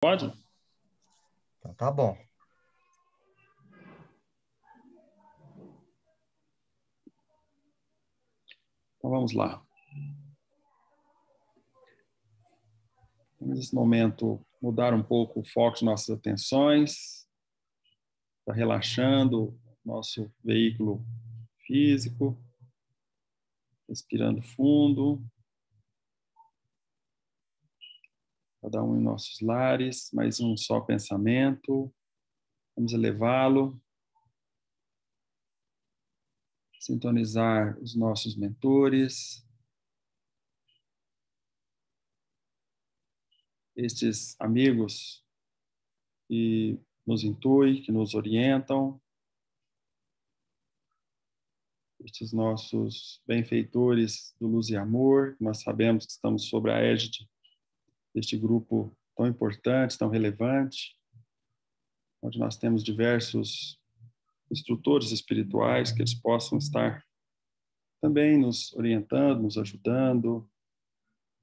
Pode? Então tá bom. Então vamos lá. Vamos nesse momento mudar um pouco o foco de nossas atenções, tá relaxando nosso veículo físico, respirando fundo, cada um em nossos lares, mais um só pensamento. Vamos elevá-lo, sintonizar os nossos mentores, estes amigos que nos intuem, que nos orientam, estes nossos benfeitores do Luz e Amor, que nós sabemos que estamos sob a égide deste grupo tão importante, tão relevante, onde nós temos diversos instrutores espirituais, que eles possam estar também nos orientando, nos ajudando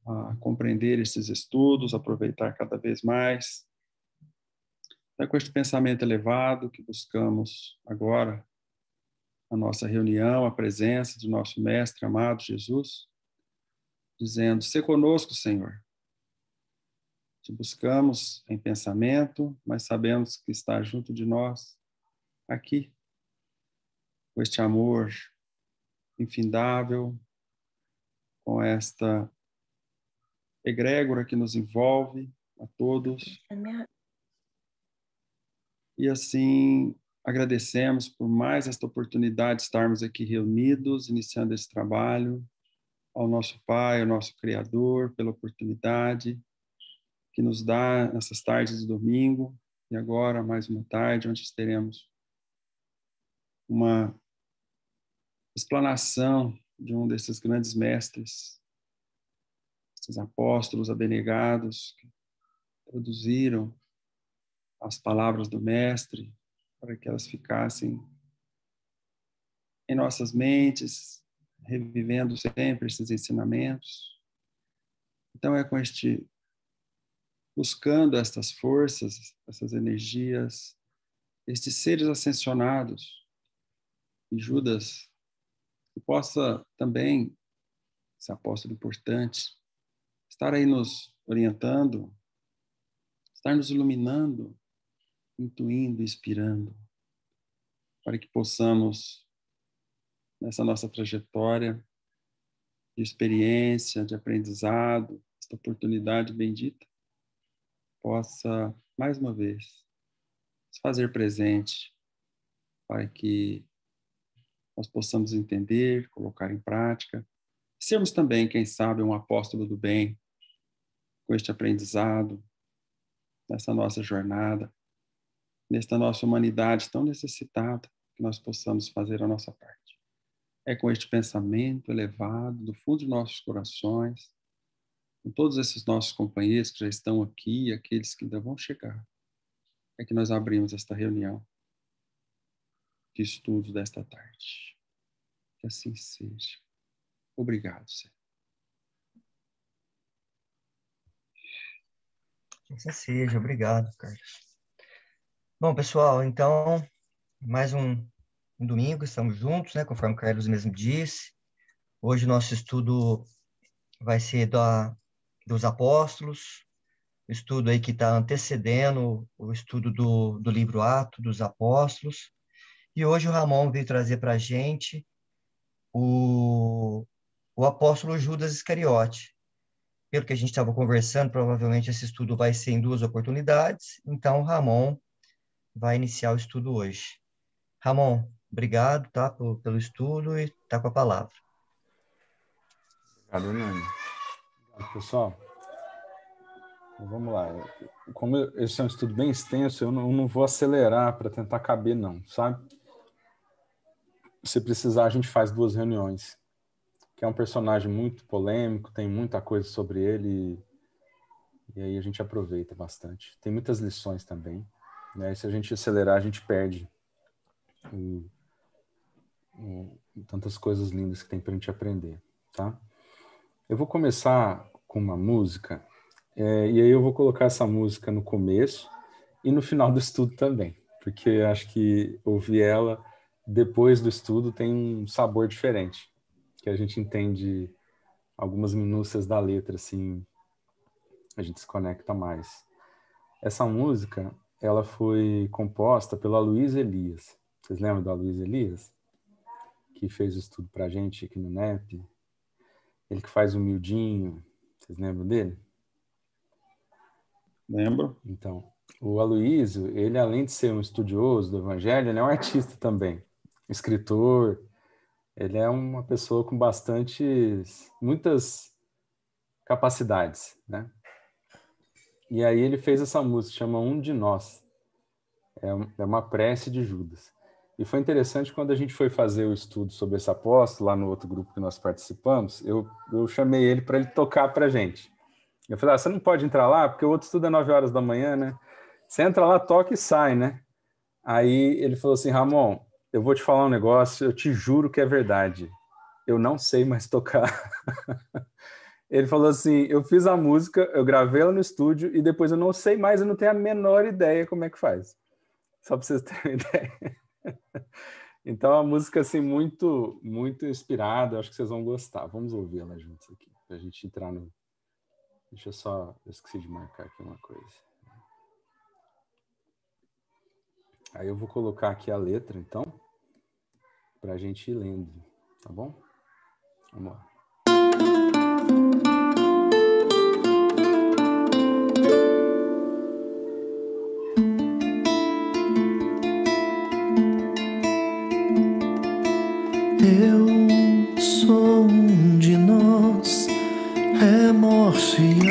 a compreender esses estudos, aproveitar cada vez mais. É com este pensamento elevado que buscamos agora a nossa reunião, a presença do nosso Mestre amado Jesus, dizendo: "Se conosco, Senhor". Te buscamos em pensamento, mas sabemos que está junto de nós, aqui, com este amor infindável, com esta egrégora que nos envolve a todos. E assim agradecemos por mais esta oportunidade de estarmos aqui reunidos, iniciando esse trabalho, ao nosso Pai, ao nosso Criador, pela oportunidade que nos dá nessas tardes de domingo, e agora mais uma tarde, onde teremos uma explanação de um desses grandes mestres, esses apóstolos abnegados que traduziram as palavras do Mestre para que elas ficassem em nossas mentes, revivendo sempre esses ensinamentos. Então é com buscando estas forças, essas energias, estes seres ascensionados, e Judas, que possa também, esse apóstolo importante, estar aí nos orientando, estar nos iluminando, intuindo, inspirando, para que possamos, nessa nossa trajetória de experiência, de aprendizado, esta oportunidade bendita, possa, mais uma vez, se fazer presente para que nós possamos entender, colocar em prática, e sermos também, quem sabe, um apóstolo do bem com este aprendizado, nessa nossa jornada, nesta nossa humanidade tão necessitada, que nós possamos fazer a nossa parte. É com este pensamento elevado do fundo de nossos corações, com todos esses nossos companheiros que já estão aqui e aqueles que ainda vão chegar, é que nós abrimos esta reunião de estudo desta tarde. Que assim seja. Obrigado, Senhor. Que assim seja. Obrigado, Carlos. Bom, pessoal, então, mais um domingo, estamos juntos, né? Conforme o Carlos mesmo disse. Hoje o nosso estudo vai ser dos apóstolos, o estudo aí que está antecedendo o estudo do livro Atos dos Apóstolos. E hoje o Ramon veio trazer para a gente o apóstolo Judas Iscariote. Pelo que a gente estava conversando, provavelmente esse estudo vai ser em 2 oportunidades, então o Ramon vai iniciar o estudo hoje. Ramon, obrigado, tá, pelo estudo, e tá com a palavra. Obrigado, Hernani. Obrigado, pessoal. Então, vamos lá. Como esse é um estudo bem extenso, eu não vou acelerar para tentar caber, não, sabe? Se precisar, a gente faz 2 reuniões. Que é um personagem muito polêmico, tem muita coisa sobre ele, e aí a gente aproveita bastante. Tem muitas lições também, né? E se a gente acelerar, a gente perde tantas coisas lindas que tem para a gente aprender, tá? Eu vou começar com uma música E aí eu vou colocar essa música no começo e no final do estudo também, porque acho que ouvir ela depois do estudo tem um sabor diferente, que a gente entende algumas minúcias da letra, assim, a gente se conecta mais. Essa música, ela foi composta pelo Aloysio Elias. Vocês lembram do Aloysio Elias? Que fez o estudo pra gente aqui no NEP. Ele que faz o Humildinho. Vocês lembram dele? Lembro. Então, o Aloysio, ele além de ser um estudioso do Evangelho, ele é um artista também. Escritor. Ele é uma pessoa com muitas capacidades, né? E aí ele fez essa música, chama Um de Nós. É uma prece de Judas. E foi interessante quando a gente foi fazer o estudo sobre esse apóstolo, lá no outro grupo que nós participamos, eu chamei ele para ele tocar para a gente. Eu falei, você não pode entrar lá, porque o outro estudo é 9 horas da manhã, né? Você entra lá, toca e sai, né? Aí ele falou assim, Ramon, eu vou te falar um negócio, eu te juro que é verdade. Eu não sei mais tocar. Ele falou assim, eu fiz a música, eu gravei ela no estúdio e depois eu não sei mais, eu não tenho a menor ideia como é que faz. Só para vocês terem uma ideia. Então, é uma música assim, muito, muito inspirada, acho que vocês vão gostar. Vamos ouvir ela juntos aqui, para a gente entrar no... Deixa eu só... Eu esqueci de marcar aqui uma coisa. Aí eu vou colocar aqui a letra, então, para a gente ir lendo, tá bom? Vamos lá. Eu sou um de nós, remorso e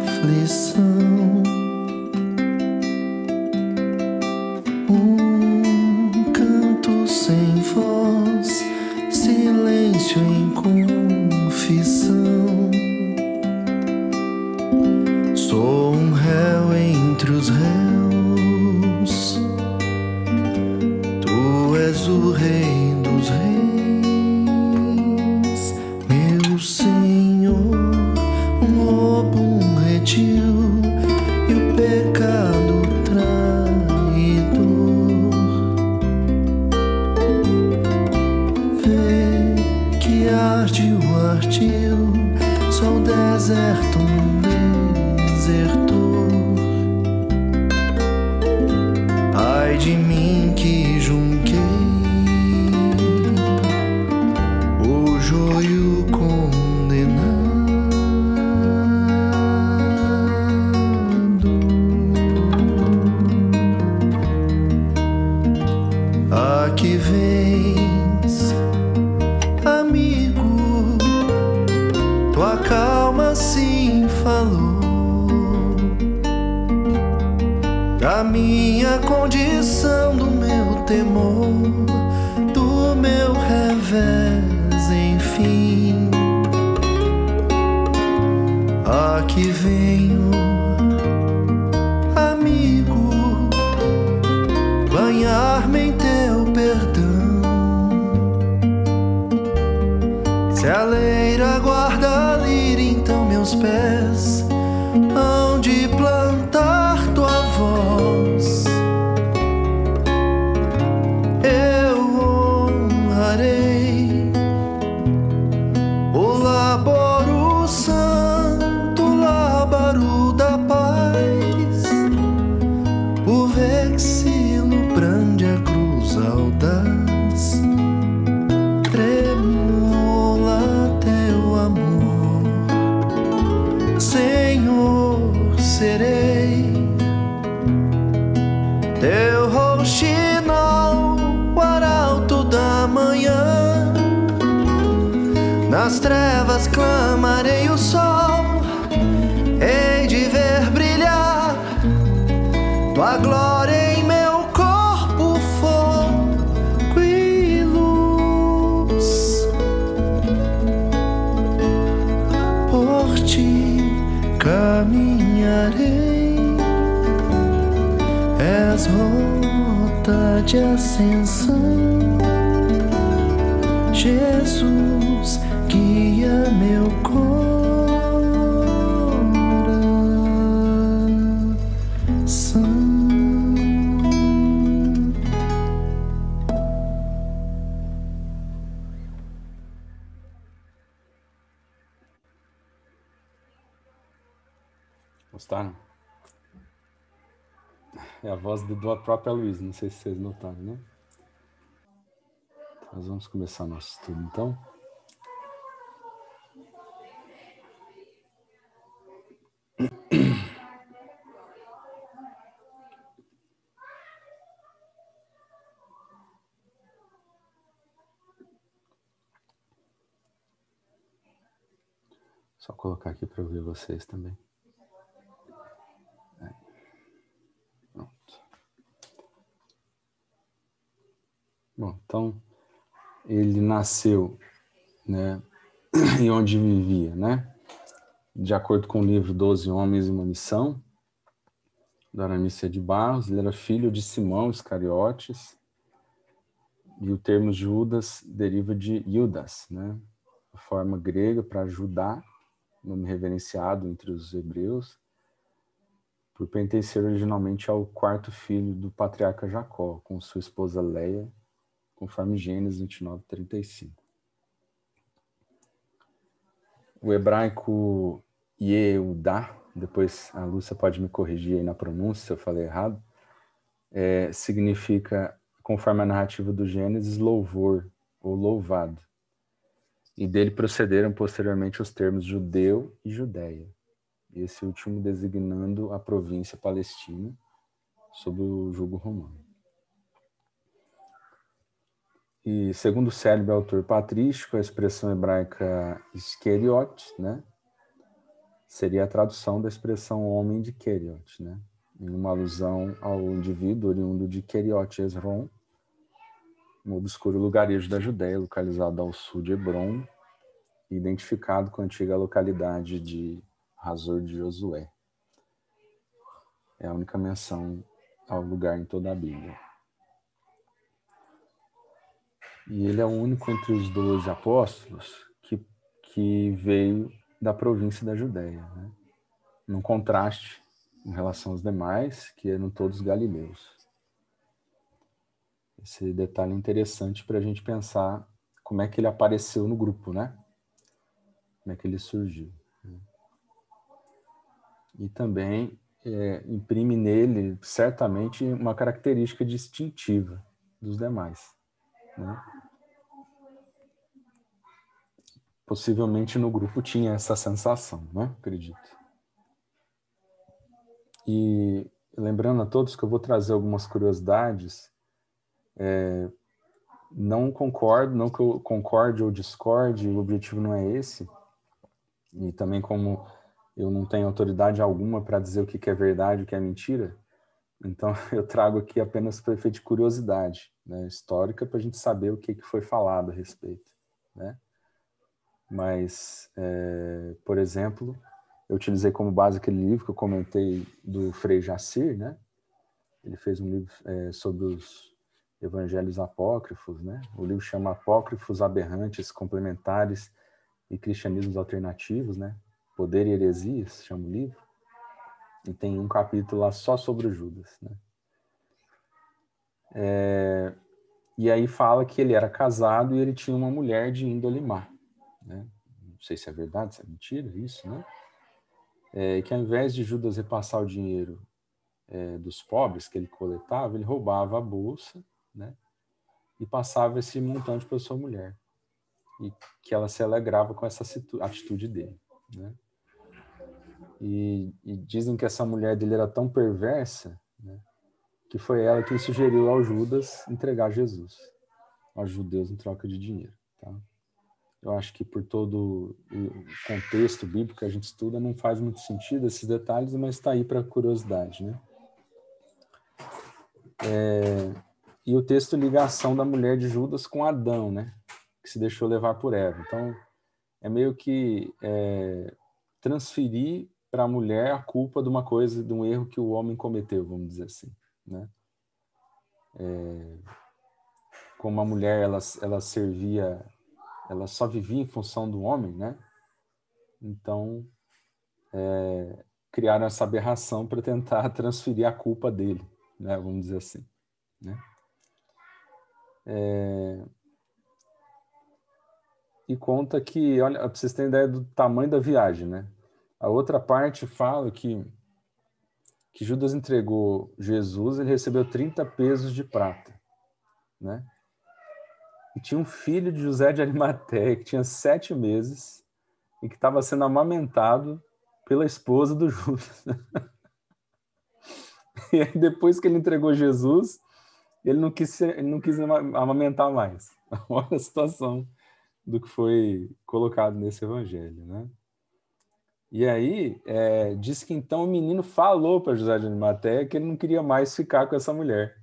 aflição, um canto sem voz, silêncio em confissão. Sou um réu entre os réus, tu és o rei dos reis. E o pecado traidor, vê que arde o ardil, só o deserto um desertor. Ai de mim que junquei o joio condenado. Que vens, amigo, tua calma sim falou da minha condição, do meu temor, do meu revés, enfim. Aqui venho, amigo, banhar-me em teu perdão. Se a leira guarda a lira, então meus pés hão de plantar tua voz. Eu honrarei o laboro santo, o lábaro da paz, o vexilo brande a cruz audaz, tremula teu amor. Senhor, serei teu roxinol, o arauto da manhã. Nas trevas clamarei o sol, hei de ver brilhar tua glória em meu corpo, fogo e luz. Por ti caminharei, és rota de ascensão. Jesus, guia meu coração. Gostaram? É a voz da própria Luísa, não sei se vocês notaram, né? Nós vamos começar nosso estudo, então. Só colocar aqui para eu ver vocês também. Pronto. Bom, então, ele nasceu, né, e onde vivia, né? De acordo com o livro 12 Homens e uma Missão, da Aramis de Barros, ele era filho de Simão Iscariotes, e o termo Judas deriva de Judas, né? A forma grega para Judá, nome reverenciado entre os hebreus, por pertencer originalmente ao quarto filho do patriarca Jacó, com sua esposa Leia, conforme Gênesis 29:35. O hebraico Yehudá, depois a Lúcia pode me corrigir aí na pronúncia se eu falei errado, significa, conforme a narrativa do Gênesis, louvor ou louvado. E dele procederam posteriormente os termos judeu e Judéia, esse último designando a província palestina sob o jugo romano. E segundo o célebre autor patrístico, a expressão hebraica Iskeriot, né, seria a tradução da expressão homem de Keriot, né, em uma alusão ao indivíduo oriundo de Keriot Esron, um obscuro lugarejo da Judéia, localizado ao sul de Hebron, identificado com a antiga localidade de Hazor de Josué. É a única menção ao lugar em toda a Bíblia. E ele é o único entre os 12 apóstolos que veio da província da Judéia, né? Num contraste em relação aos demais, que eram todos galileus. Esse detalhe é interessante para a gente pensar como é que ele apareceu no grupo, né? Como é que ele surgiu. E também imprime nele, certamente, uma característica distintiva dos demais, né? Possivelmente no grupo tinha essa sensação, né? Acredito. E lembrando a todos que eu vou trazer algumas curiosidades, não que eu concorde ou discorde, o objetivo não é esse, e também como eu não tenho autoridade alguma para dizer o que é verdade e o que é mentira, então eu trago aqui apenas para efeito de curiosidade, né, histórica, para a gente saber o que foi falado a respeito, né? Mas, por exemplo, eu utilizei como base aquele livro que eu comentei do Frei Jacir, né? Ele fez um livro sobre os evangelhos apócrifos, né? O livro chama Apócrifos Aberrantes, Complementares e Cristianismos Alternativos, né? Poder e Heresias, chama o livro. E tem um capítulo lá só sobre o Judas, né? E aí fala que ele era casado e ele tinha uma mulher de índole má, né? Não sei se é verdade, se é mentira, isso, né? Que ao invés de Judas repassar o dinheiro dos pobres que ele coletava, ele roubava a bolsa, né? E passava esse montante para sua mulher. E que ela se alegrava com essa atitude dele, né? E dizem que essa mulher dele era tão perversa, né, que foi ela que sugeriu ao Judas entregar Jesus aos judeus em troca de dinheiro, tá? Eu acho que por todo o contexto bíblico que a gente estuda não faz muito sentido esses detalhes, mas está aí para curiosidade, né? E o texto liga a ação da mulher de Judas com Adão, né? Que se deixou levar por Eva. Então, é meio que transferir para a mulher a culpa de uma coisa, de um erro que o homem cometeu, vamos dizer assim, né? Como a mulher, ela servia, ela só vivia em função do homem, né? Então, criaram essa aberração para tentar transferir a culpa dele, né? Vamos dizer assim, né? E conta que, olha, para vocês terem ideia do tamanho da viagem, né? A outra parte fala que Judas entregou Jesus, ele recebeu 30 pesos de prata, né? E tinha um filho de José de Arimateia que tinha 7 meses e que estava sendo amamentado pela esposa do Judas. E aí, depois que ele entregou Jesus, ele não quis amamentar mais. Olha a situação do que foi colocado nesse evangelho, né? E aí, diz que então o menino falou para José de Arimateia que ele não queria mais ficar com essa mulher,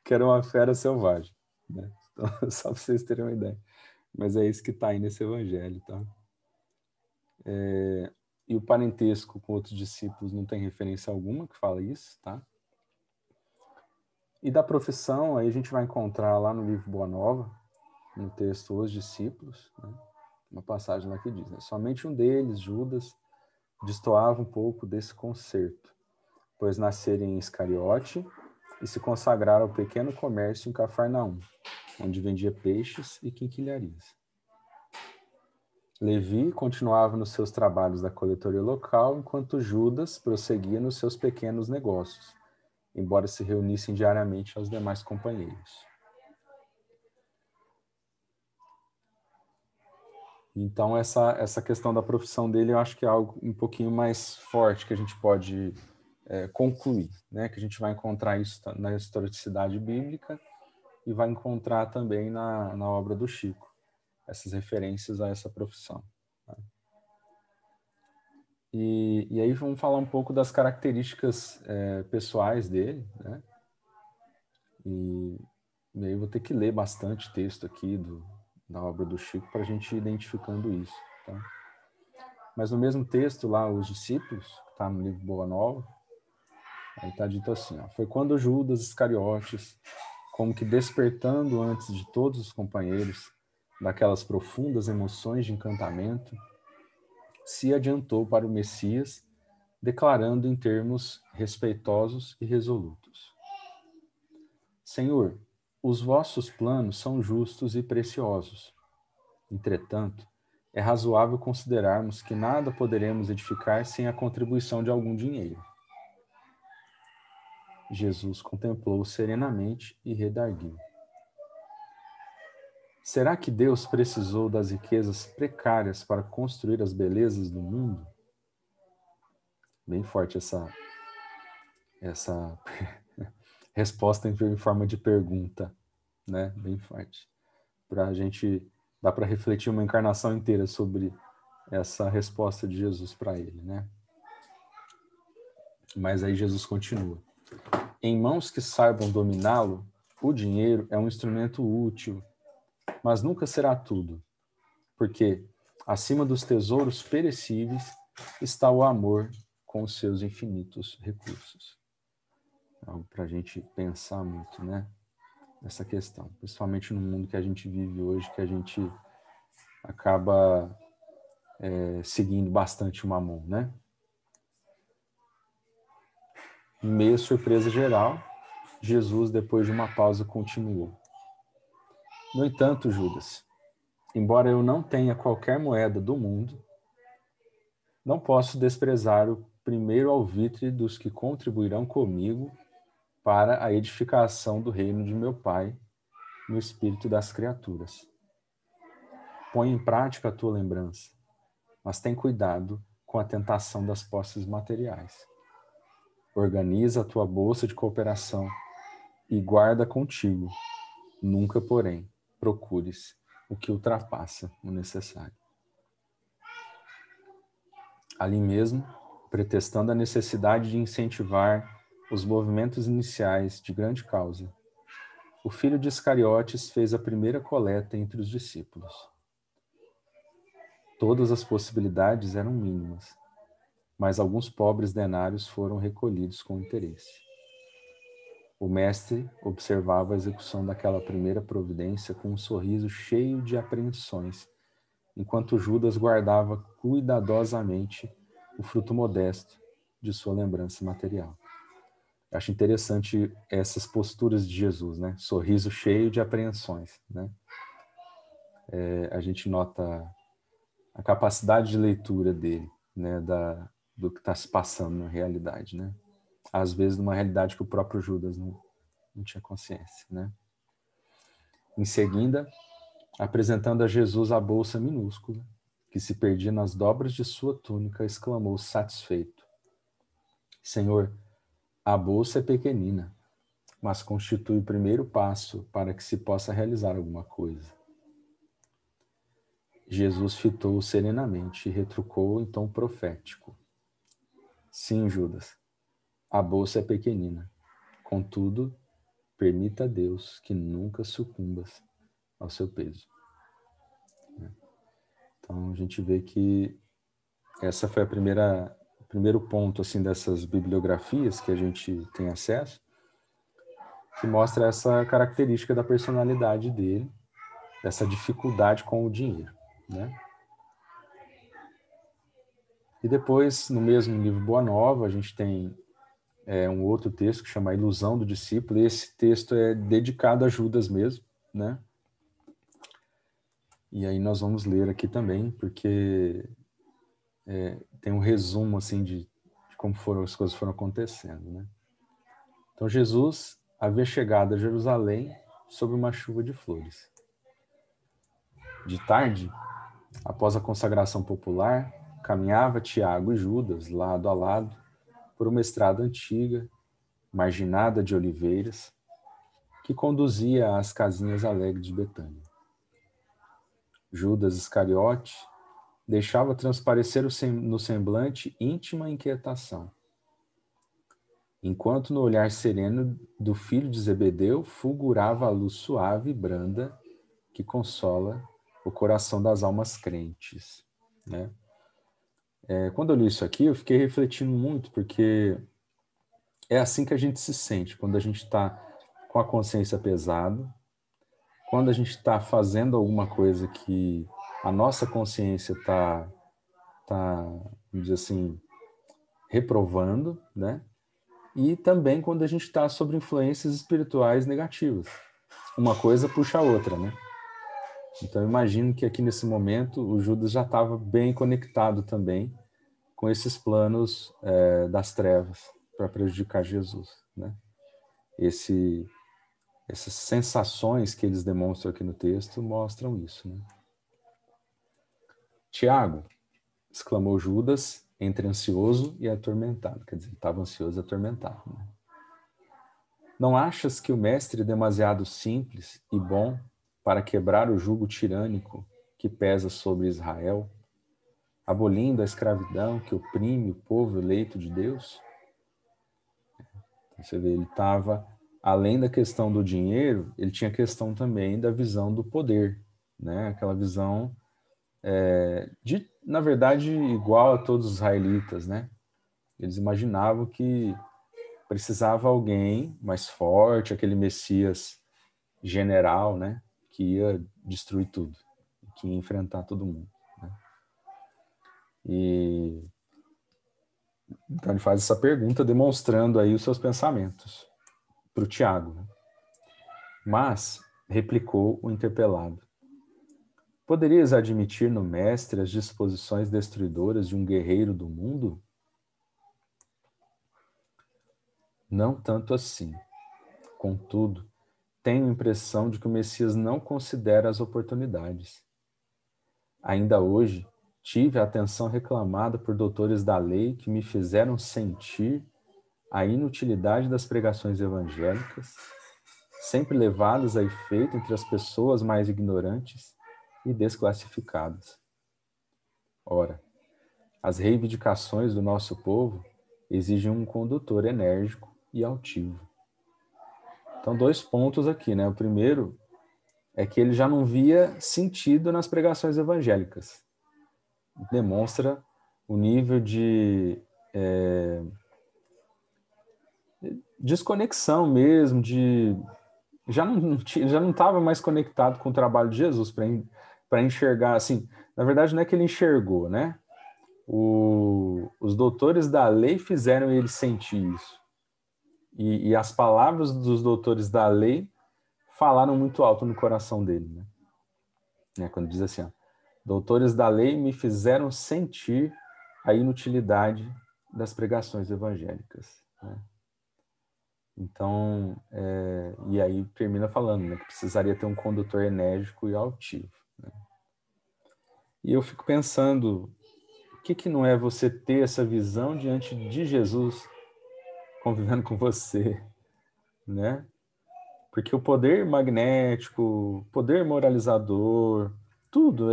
que era uma fera selvagem, né? Então, só para vocês terem uma ideia. Mas é isso que está aí nesse evangelho, tá? E o parentesco com outros discípulos não tem referência alguma que fala isso, tá? E da profissão, aí a gente vai encontrar lá no livro Boa Nova, no texto Os Discípulos, né? Uma passagem lá que diz, né? Somente um deles, Judas, destoava um pouco desse concerto, pois nasceram em Iscariote e se consagraram ao pequeno comércio em Cafarnaum, onde vendia peixes e quinquilharias. Levi continuava nos seus trabalhos da coletoria local, enquanto Judas prosseguia nos seus pequenos negócios, embora se reunissem diariamente aos demais companheiros. Então, essa questão da profissão dele, eu acho que é algo um pouquinho mais forte que a gente pode concluir, né? Que a gente vai encontrar isso na historicidade bíblica e vai encontrar também na obra do Chico, essas referências a essa profissão. Tá? E aí vamos falar um pouco das características pessoais dele, né? E aí vou ter que ler bastante texto aqui da obra do Chico para a gente ir identificando isso. Tá? Mas no mesmo texto lá, Os Discípulos, que está no livro Boa Nova, aí está dito assim, ó, foi quando Judas Iscariotes, como que despertando antes de todos os companheiros daquelas profundas emoções de encantamento, se adiantou para o Messias, declarando em termos respeitosos e resolutos: Senhor, os vossos planos são justos e preciosos. Entretanto, é razoável considerarmos que nada poderemos edificar sem a contribuição de algum dinheiro. Jesus contemplou serenamente e redarguiu: Será que Deus precisou das riquezas precárias para construir as belezas do mundo? Bem forte essa resposta em forma de pergunta, né? Bem forte. Para a gente, dá para refletir uma encarnação inteira sobre essa resposta de Jesus para ele, né? Mas aí Jesus continua: Em mãos que saibam dominá-lo, o dinheiro é um instrumento útil, mas nunca será tudo, porque acima dos tesouros perecíveis está o amor com os seus infinitos recursos. É algo para a gente pensar muito, né? Essa questão, principalmente no mundo que a gente vive hoje, que a gente acaba seguindo bastante o mamon, né? Em meio à surpresa geral, Jesus, depois de uma pausa, continuou: No entanto, Judas, embora eu não tenha qualquer moeda do mundo, não posso desprezar o primeiro alvitre dos que contribuirão comigo para a edificação do reino de meu Pai no espírito das criaturas. Põe em prática a tua lembrança, mas tem cuidado com a tentação das posses materiais. Organiza a tua bolsa de cooperação e guarda contigo. Nunca, porém, procures o que ultrapassa o necessário. Ali mesmo, pretextando a necessidade de incentivar os movimentos iniciais de grande causa, o filho de Iscariotes fez a primeira coleta entre os discípulos. Todas as possibilidades eram mínimas, mas alguns pobres denários foram recolhidos com interesse. O mestre observava a execução daquela primeira providência com um sorriso cheio de apreensões, enquanto Judas guardava cuidadosamente o fruto modesto de sua lembrança material. Acho interessante essas posturas de Jesus, né? Sorriso cheio de apreensões, né? A gente nota a capacidade de leitura dele, né? Do que está se passando na realidade, né? Às vezes numa realidade que o próprio Judas não tinha consciência, né? Em seguida, apresentando a Jesus a bolsa minúscula, que se perdia nas dobras de sua túnica, exclamou satisfeito: Senhor, a bolsa é pequenina, mas constitui o primeiro passo para que se possa realizar alguma coisa. Jesus fitou-o serenamente e retrucou em tom profético: Sim, Judas, a bolsa é pequenina. Contudo, permita a Deus que nunca sucumbas ao seu peso. Então, a gente vê que essa foi o primeiro ponto assim, dessas bibliografias que a gente tem acesso, que mostra essa característica da personalidade dele, essa dificuldade com o dinheiro, né? E depois, no mesmo livro Boa Nova, a gente tem um outro texto que chama A Ilusão do Discípulo, e esse texto é dedicado a Judas mesmo, né? E aí nós vamos ler aqui também, porque tem um resumo assim de como as coisas foram acontecendo, né? Então Jesus havia chegado a Jerusalém sob uma chuva de flores. De tarde, após a consagração popular, caminhava Tiago e Judas, lado a lado, por uma estrada antiga, marginada de oliveiras, que conduzia às casinhas alegres de Betânia. Judas Iscariote deixava transparecer no semblante íntima inquietação, enquanto no olhar sereno do filho de Zebedeu fulgurava a luz suave e branda que consola o coração das almas crentes, né? Quando eu li isso aqui, eu fiquei refletindo muito, porque é assim que a gente se sente, quando a gente está com a consciência pesada, quando a gente está fazendo alguma coisa que a nossa consciência está, vamos dizer assim, reprovando, né? E também quando a gente está sob influências espirituais negativas. Uma coisa puxa a outra, né? Então, eu imagino que aqui nesse momento o Judas já estava bem conectado também com esses planos das trevas para prejudicar Jesus, né? Essas sensações que eles demonstram aqui no texto mostram isso, né? Tiago, exclamou Judas, entre ansioso e atormentado. Quer dizer, ele estava ansioso e atormentado, né? Não achas que o mestre é demasiado simples e bom para quebrar o jugo tirânico que pesa sobre Israel, abolindo a escravidão que oprime o povo eleito de Deus? Então, você vê, ele estava, além da questão do dinheiro, ele tinha questão também da visão do poder, né? Aquela visão na verdade, igual a todos os israelitas, né? Eles imaginavam que precisava alguém mais forte, aquele Messias general, né? Que ia destruir tudo, que ia enfrentar todo mundo, né? E então ele faz essa pergunta demonstrando aí os seus pensamentos para o Tiago, né? Mas, replicou o interpelado, poderias admitir no mestre as disposições destruidoras de um guerreiro do mundo? Não tanto assim. Contudo, tenho a impressão de que o Messias não considera as oportunidades. Ainda hoje, tive a atenção reclamada por doutores da lei que me fizeram sentir a inutilidade das pregações evangélicas, sempre levadas a efeito entre as pessoas mais ignorantes e desclassificadas. Ora, as reivindicações do nosso povo exigem um condutor enérgico e altivo. Então, 2 pontos aqui, né? O primeiro é que ele já não via sentido nas pregações evangélicas. Demonstra o nível de desconexão mesmo, já não estava mais conectado com o trabalho de Jesus para enxergar assim. Na verdade, não é que ele enxergou, né? os doutores da lei fizeram ele sentir isso. E as palavras dos doutores da lei falaram muito alto no coração dele, né? Quando diz assim, ó, doutores da lei me fizeram sentir a inutilidade das pregações evangélicas, né? Então, e aí termina falando, né, que precisaria ter um condutor enérgico e altivo, né? E eu fico pensando, o que não é você ter essa visão diante de Jesus convivendo com você, né? Porque o poder magnético, poder moralizador, tudo,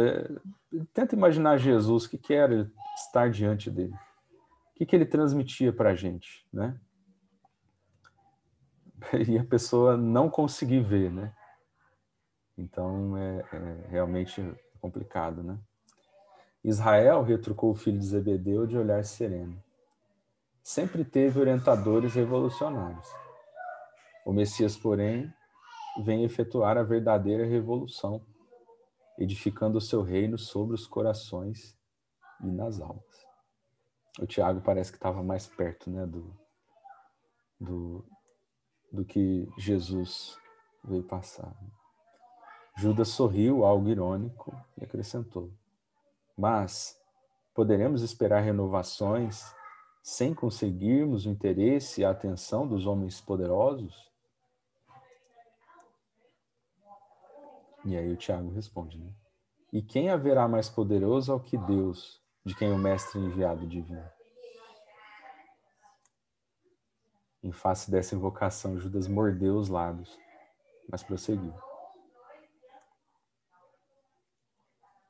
tenta imaginar Jesus, o que era estar diante dele, o que ele transmitia para a gente, né? E a pessoa não conseguir ver, né? Então é realmente complicado, né? Israel retrucou o filho de Zebedeu de olhar sereno. Sempre teve orientadores revolucionários. O Messias, porém, vem efetuar a verdadeira revolução, edificando o seu reino sobre os corações e nas almas. O Tiago parece que estava mais perto, né, do que Jesus veio passar. Judas sorriu, algo irônico, e acrescentou: mas poderemos esperar renovações sem conseguirmos o interesse e a atenção dos homens poderosos? E aí o Tiago responde, né? E quem haverá mais poderoso ao que Deus, de quem o mestre enviado divino? Em face dessa invocação, Judas mordeu os lábios, mas prosseguiu.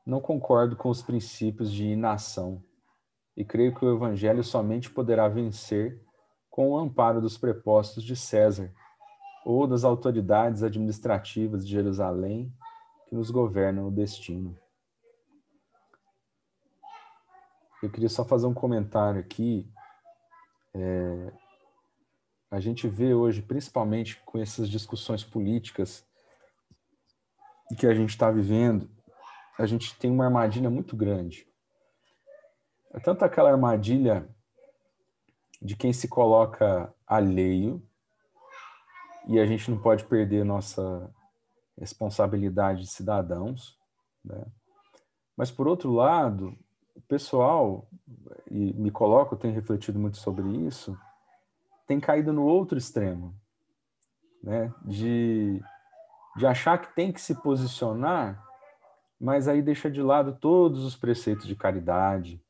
Não concordo com os princípios de inação e creio que o Evangelho somente poderá vencer com o amparo dos prepostos de César ou das autoridades administrativas de Jerusalém que nos governam o destino. Eu queria só fazer um comentário aqui. A gente vê hoje, principalmente com essas discussões políticas que a gente está vivendo, a gente tem uma armadilha muito grande. É tanto aquela armadilha de quem se coloca alheio, e a gente não pode perder nossa responsabilidade de cidadãos, né? Mas, por outro lado, o pessoal, e me coloco, tenho refletido muito sobre isso, tem caído no outro extremo, né? De achar que tem que se posicionar, mas aí deixa de lado todos os preceitos de caridade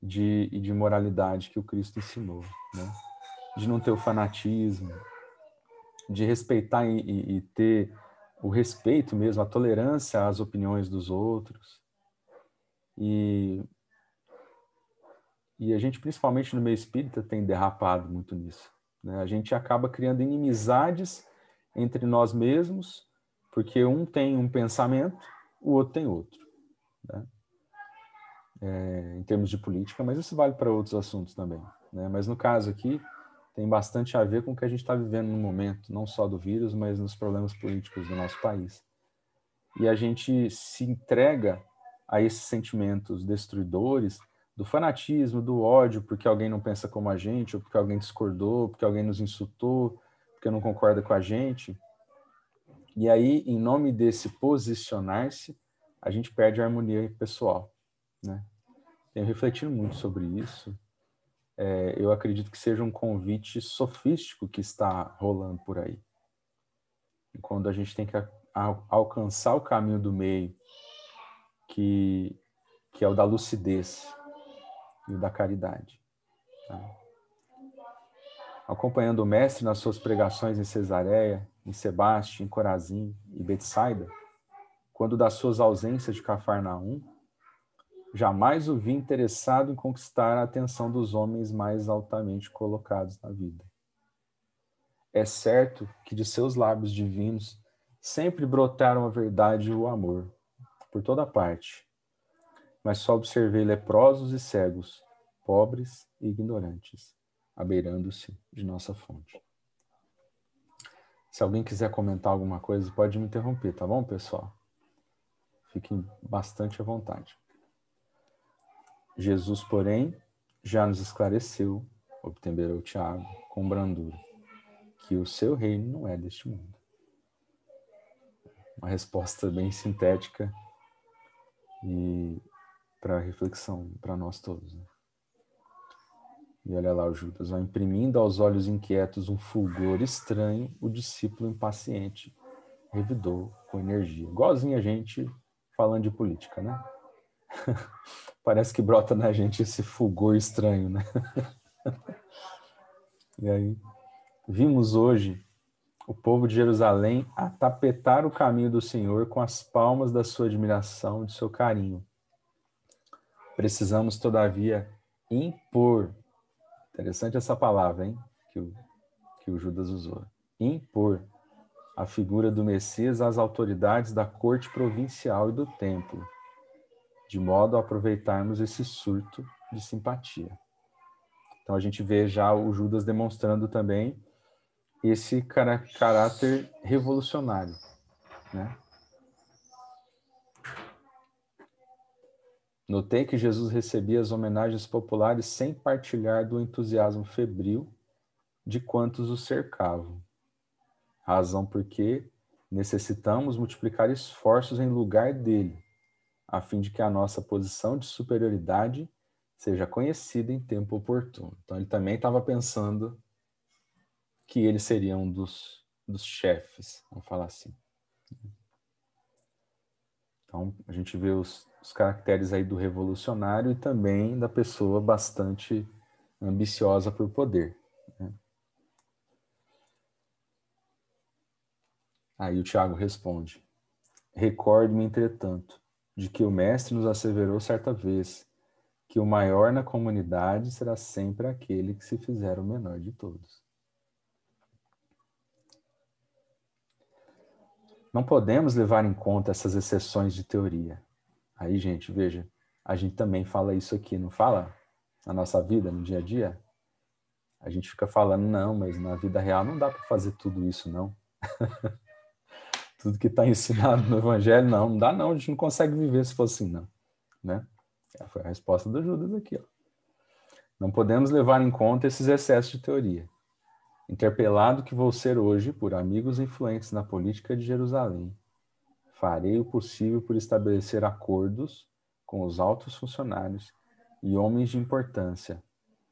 e de moralidade que o Cristo ensinou, né? De não ter o fanatismo, de respeitar e ter o respeito mesmo, a tolerância às opiniões dos outros. E a gente, principalmente no meio espírita, tem derrapado muito nisso, né? A gente acaba criando inimizades entre nós mesmos, porque um tem um pensamento, o outro tem outro, né? Em termos de política, mas isso vale para outros assuntos também, né? Mas no caso aqui, tem bastante a ver com o que a gente está vivendo no momento, não só do vírus, mas nos problemas políticos do nosso país. E a gente se entrega a esses sentimentos destruidores do fanatismo, do ódio, porque alguém não pensa como a gente, ou porque alguém discordou, porque alguém nos insultou, porque não concorda com a gente. E aí, em nome desse posicionar-se, a gente perde a harmonia pessoal, né? Tenho refletido muito sobre isso. Eu acredito que seja um convite sofístico que está rolando por aí. E quando a gente tem que alcançar o caminho do meio, que é o da lucidez e o da caridade, tá? Acompanhando o mestre nas suas pregações em Cesareia, em Sebaste, em Corazim e Betsaida, quando das suas ausências de Cafarnaum, jamais o vi interessado em conquistar a atenção dos homens mais altamente colocados na vida. É certo que de seus lábios divinos sempre brotaram a verdade e o amor, por toda parte, mas só observei leprosos e cegos, pobres e ignorantes, abeirando-se de nossa fonte. Se alguém quiser comentar alguma coisa, pode me interromper, tá bom, pessoal? Fiquem bastante à vontade. Jesus, porém, já nos esclareceu, obtemperou Tiago com brandura, que o seu reino não é deste mundo. Uma resposta bem sintética e para reflexão para nós todos, né? E olha lá o Judas, ó, imprimindo aos olhos inquietos um fulgor estranho, o discípulo impaciente revidou com energia. Igualzinho a gente falando de política, né? Parece que brota na gente esse fulgor estranho, né? E aí, vimos hoje o povo de Jerusalém atapetar o caminho do Senhor com as palmas da sua admiração e do seu carinho. Precisamos, todavia, impor. Interessante essa palavra, hein? Que o Judas usou. Impor a figura do Messias às autoridades da corte provincial e do templo, de modo a aproveitarmos esse surto de simpatia. Então a gente vê já o Judas demonstrando também esse caráter revolucionário, né? Notei que Jesus recebia as homenagens populares sem partilhar do entusiasmo febril de quantos o cercavam. Razão porque necessitamos multiplicar esforços em lugar dele, a fim de que a nossa posição de superioridade seja conhecida em tempo oportuno. Então ele também estava pensando que ele seria um dos chefes, vamos falar assim. Então a gente vê os caracteres aí do revolucionário e também da pessoa bastante ambiciosa por poder, né? Aí o Tiago responde: recordo-me, entretanto, de que o mestre nos asseverou certa vez que o maior na comunidade será sempre aquele que se fizer o menor de todos. Não podemos levar em conta essas exceções de teoria. Aí, gente, veja, a gente também fala isso aqui, não fala? Na nossa vida, no dia a dia? A gente fica falando, não, mas na vida real não dá para fazer tudo isso, não. Tudo que está ensinado no Evangelho, não dá não, a gente não consegue viver se fosse assim, não. Né? Essa foi a resposta do Judas aqui, ó. Não podemos levar em conta esses excessos de teoria. Interpelado que vou ser hoje por amigos influentes na política de Jerusalém, farei o possível por estabelecer acordos com os altos funcionários e homens de importância,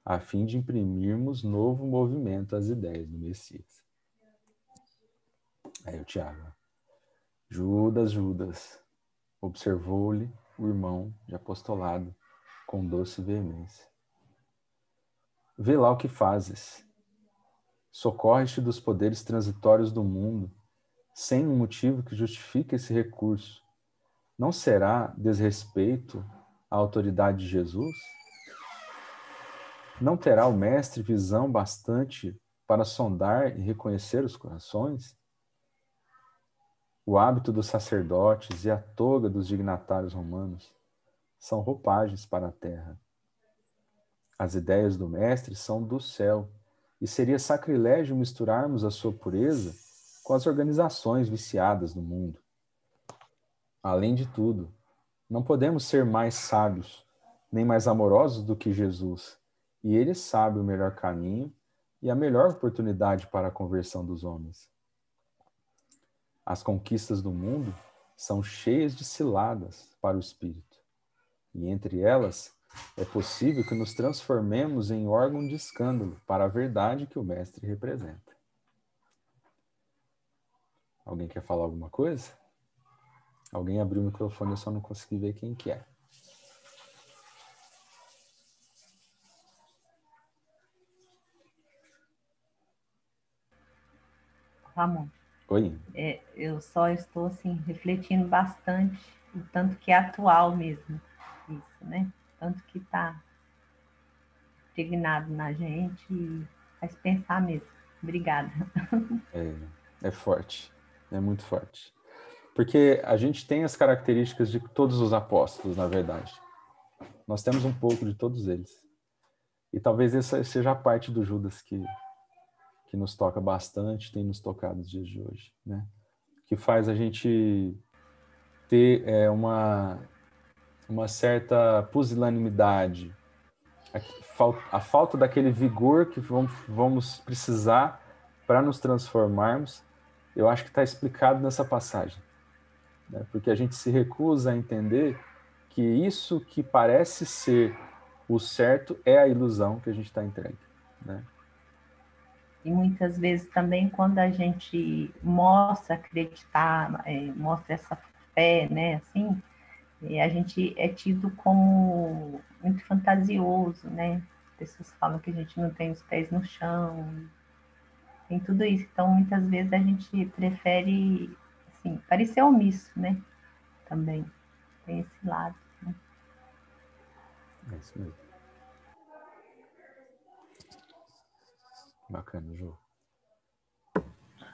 a fim de imprimirmos novo movimento às ideias do Messias. Aí o Tiago. Judas, observou-lhe o irmão de apostolado com doce veemência. Vê lá o que fazes. Socorre-te dos poderes transitórios do mundo, sem um motivo que justifique esse recurso. Não será desrespeito à autoridade de Jesus? Não terá o mestre visão bastante para sondar e reconhecer os corações? O hábito dos sacerdotes e a toga dos dignatários romanos são roupagens para a terra. As ideias do mestre são do céu, e seria sacrilégio misturarmos a sua pureza com as organizações viciadas do mundo. Além de tudo, não podemos ser mais sábios, nem mais amorosos do que Jesus, e ele sabe o melhor caminho e a melhor oportunidade para a conversão dos homens. As conquistas do mundo são cheias de ciladas para o espírito, e entre elas é possível que nos transformemos em órgão de escândalo para a verdade que o mestre representa. Alguém quer falar alguma coisa? Alguém abriu o microfone, eu só não consegui ver quem que é. Ramon. Oi. Eu só estou assim, refletindo bastante o tanto que é atual mesmo isso, né? Tanto que está impregnado na gente e faz pensar mesmo. Obrigada. É forte, é muito forte. Porque a gente tem as características de todos os apóstolos, na verdade. Nós temos um pouco de todos eles. E talvez essa seja a parte do Judas que nos toca bastante, tem nos tocado nos dias de hoje, né? Que faz a gente ter uma uma certa pusilanimidade, a falta daquele vigor que vamos precisar para nos transformarmos, eu acho que está explicado nessa passagem, né? Porque a gente se recusa a entender que isso que parece ser o certo é a ilusão que a gente está entregue, né? E muitas vezes também quando a gente mostra acreditar, mostra essa fé, né, assim, a gente é tido como muito fantasioso, né? Pessoas falam que a gente não tem os pés no chão, tem tudo isso. Então, muitas vezes a gente prefere, assim, parecer omisso, né? Também tem esse lado. Né? É isso mesmo. Bacana, Ju.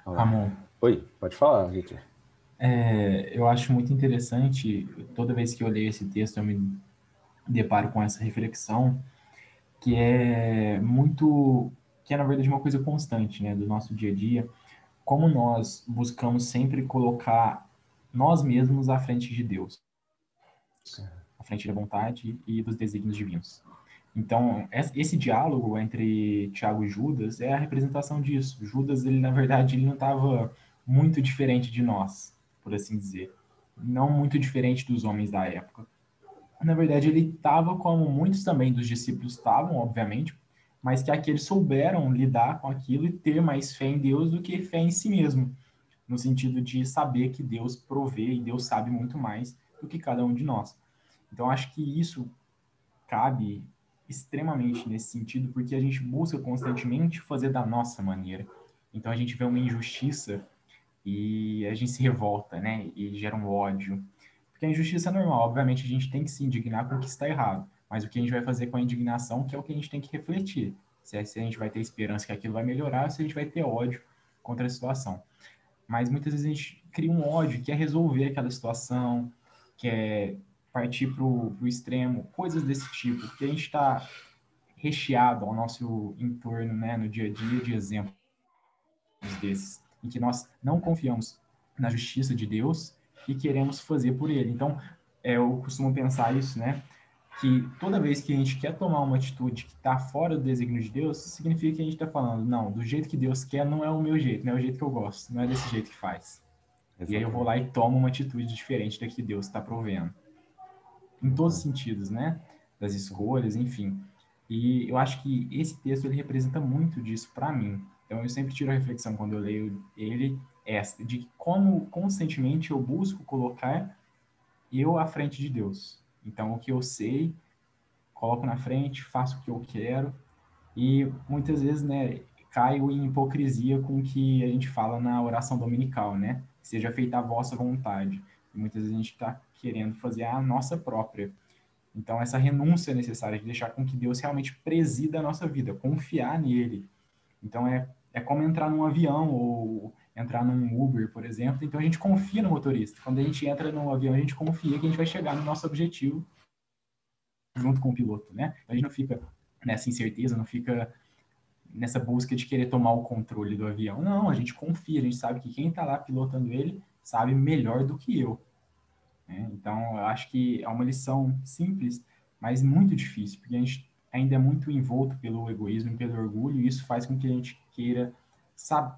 Ramon, oi, pode falar, Victor. eu acho muito interessante, toda vez que eu leio esse texto, eu me deparo com essa reflexão, que é na verdade uma coisa constante, né, do nosso dia a dia, como nós buscamos sempre colocar nós mesmos à frente de Deus, à frente da vontade e dos desígnios divinos. Então, esse diálogo entre Tiago e Judas é a representação disso. Judas, ele na verdade, ele não estava muito diferente de nós, por assim dizer. Não muito diferente dos homens da época. Na verdade, ele estava como muitos também dos discípulos estavam, obviamente, mas que aqueles souberam lidar com aquilo e ter mais fé em Deus do que fé em si mesmo, no sentido de saber que Deus provê e Deus sabe muito mais do que cada um de nós. Então, acho que isso cabe extremamente nesse sentido, porque a gente busca constantemente fazer da nossa maneira. Então, a gente vê uma injustiça e a gente se revolta, né? E gera um ódio. Porque a injustiça é normal, obviamente a gente tem que se indignar com o que está errado, mas o que a gente vai fazer com a indignação, que é o que a gente tem que refletir. Se a gente vai ter esperança que aquilo vai melhorar, ou se a gente vai ter ódio contra a situação. Mas muitas vezes a gente cria um ódio, quer resolver aquela situação, quer partir para o extremo, coisas desse tipo, porque a gente está recheado ao nosso entorno, né, no dia a dia, de exemplos desses, em que nós não confiamos na justiça de Deus e queremos fazer por ele. Então, eu costumo pensar isso, né, que toda vez que a gente quer tomar uma atitude que está fora do desígnio de Deus, significa que a gente está falando, não, do jeito que Deus quer não é o meu jeito, não é o jeito que eu gosto, não é desse jeito que faz. Exatamente. E aí eu vou lá e tomo uma atitude diferente da que Deus está provendo. Em todos os sentidos, né? Das escolhas, enfim. E eu acho que esse texto ele representa muito disso para mim. Então eu sempre tiro a reflexão quando eu leio ele, essa, de como constantemente eu busco colocar eu à frente de Deus. Então o que eu sei, coloco na frente, faço o que eu quero e muitas vezes, né, caio em hipocrisia com o que a gente fala na oração dominical, né? Seja feita a vossa vontade. E muitas vezes a gente está querendo fazer a nossa própria. Então, essa renúncia é necessária de deixar com que Deus realmente presida a nossa vida, confiar nele. Então, é como entrar num avião ou entrar num Uber, por exemplo. Então, a gente confia no motorista. Quando a gente entra no avião, a gente confia que a gente vai chegar no nosso objetivo junto com o piloto, né? A gente não fica nessa incerteza, não fica nessa busca de querer tomar o controle do avião. Não, a gente confia, a gente sabe que quem está lá pilotando ele sabe melhor do que eu. Né? Então, eu acho que é uma lição simples, mas muito difícil, porque a gente ainda é muito envolto pelo egoísmo e pelo orgulho, e isso faz com que a gente queira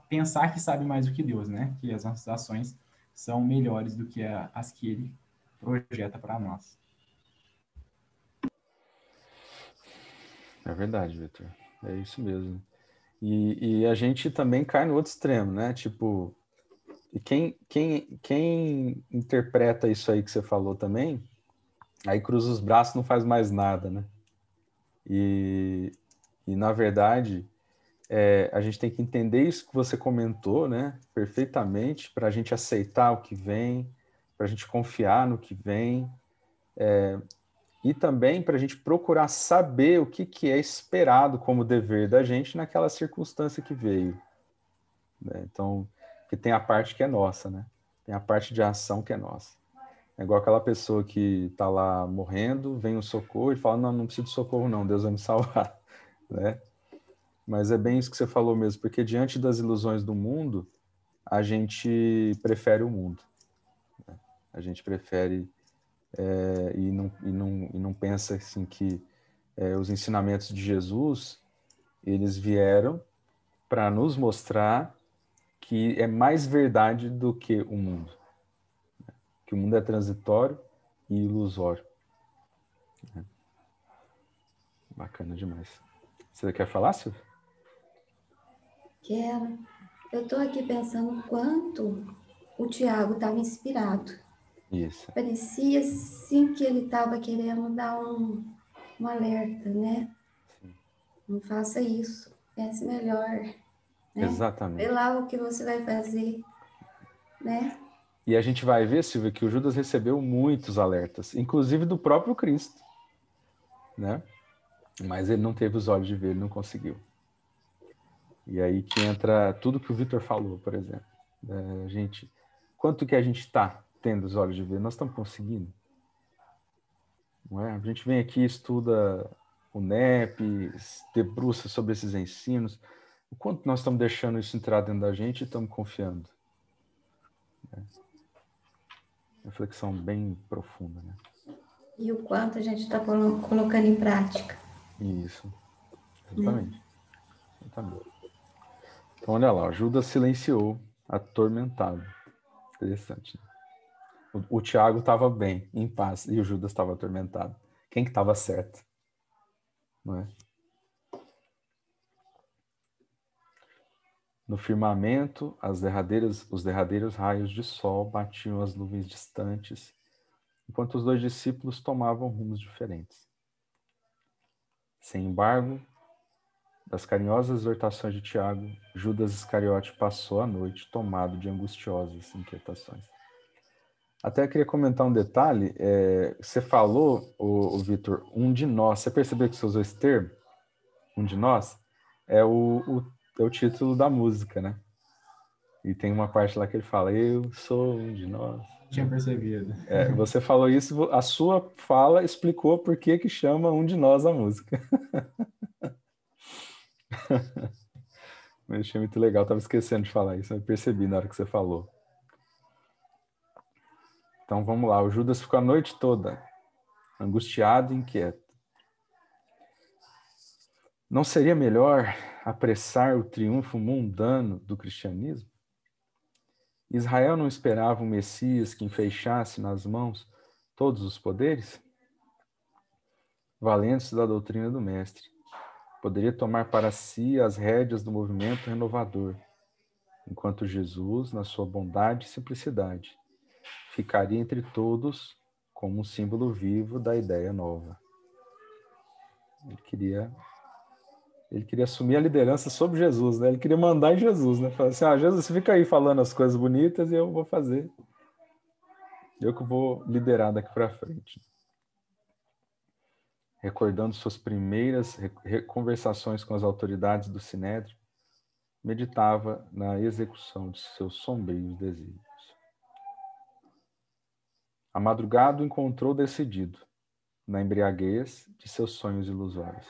pensar que sabe mais do que Deus, né? Que as nossas ações são melhores do que as que Ele projeta para nós. É verdade, Victor. É isso mesmo. E a gente também cai no outro extremo, né? Tipo, e quem interpreta isso aí que você falou também, aí cruza os braços e não faz mais nada, né? E na verdade, a gente tem que entender isso que você comentou, né? Perfeitamente, para a gente aceitar o que vem, para a gente confiar no que vem, e também para a gente procurar saber o que é esperado como dever da gente naquela circunstância que veio. Né? Então, porque tem a parte que é nossa, né? Tem a parte de ação que é nossa. É igual aquela pessoa que está lá morrendo, vem um socorro e fala, não, não preciso de socorro não, Deus vai me salvar, né? Mas é bem isso que você falou mesmo, porque diante das ilusões do mundo, a gente prefere o mundo. Né? A gente prefere e não pensa assim que os ensinamentos de Jesus, eles vieram para nos mostrar que é mais verdade do que o mundo. Que o mundo é transitório e ilusório. Bacana demais. Você quer falar, Silvia? Quero. Eu estou aqui pensando o quanto o Tiago estava inspirado. Isso. Parecia sim que ele estava querendo dar um alerta, né? Sim. Não faça isso, pense melhor, né? Exatamente. Vê lá o que você vai fazer, né? E a gente vai ver, Silvia, que o Judas recebeu muitos alertas, inclusive do próprio Cristo, né? Mas ele não teve os olhos de ver, ele não conseguiu. E aí que entra tudo que o Vitor falou, por exemplo. Quanto que a gente está tendo os olhos de ver? Nós estamos conseguindo? Não é? A gente vem aqui, estuda o NEP, debruça sobre esses ensinos. O quanto nós estamos deixando isso entrar dentro da gente e estamos confiando? Reflexão bem profunda, né? E o quanto a gente está colocando em prática. Isso. Exatamente. Exatamente. Então, olha lá, Judas silenciou, atormentado. Interessante, né? O Tiago estava bem, em paz, e o Judas estava atormentado. Quem que estava certo? Não é? No firmamento, os derradeiros raios de sol batiam as nuvens distantes, enquanto os 2 discípulos tomavam rumos diferentes. Sem embargo, das carinhosas exortações de Tiago, Judas Iscariote passou a noite tomado de angustiosas inquietações. Até queria comentar um detalhe. Você falou, o Vitor, um de nós. Você percebeu que você usou esse termo? Um de nós? É o título da música, né? E tem uma parte lá que ele fala, eu sou um de nós. Tinha percebido. Você falou isso, a sua fala explicou por que chama um de nós a música. Eu achei muito legal, estava esquecendo de falar isso, eu percebi na hora que você falou. Então vamos lá, o Judas ficou a noite toda angustiado e inquieto. Não seria melhor apressar o triunfo mundano do cristianismo? Israel não esperava um Messias que enfeixasse nas mãos todos os poderes? Valente-se da doutrina do Mestre, poderia tomar para si as rédeas do movimento renovador, enquanto Jesus, na sua bondade e simplicidade, ficaria entre todos como um símbolo vivo da ideia nova. Ele queria assumir a liderança sobre Jesus, né? Ele queria mandar em Jesus, né? Falar assim, Jesus, você fica aí falando as coisas bonitas e eu vou fazer. Eu que vou liderar daqui para frente. Recordando suas primeiras conversações com as autoridades do Sinédrio, meditava na execução de seus sombrios desígnios. A madrugada o encontrou decidido, na embriaguez de seus sonhos ilusórios.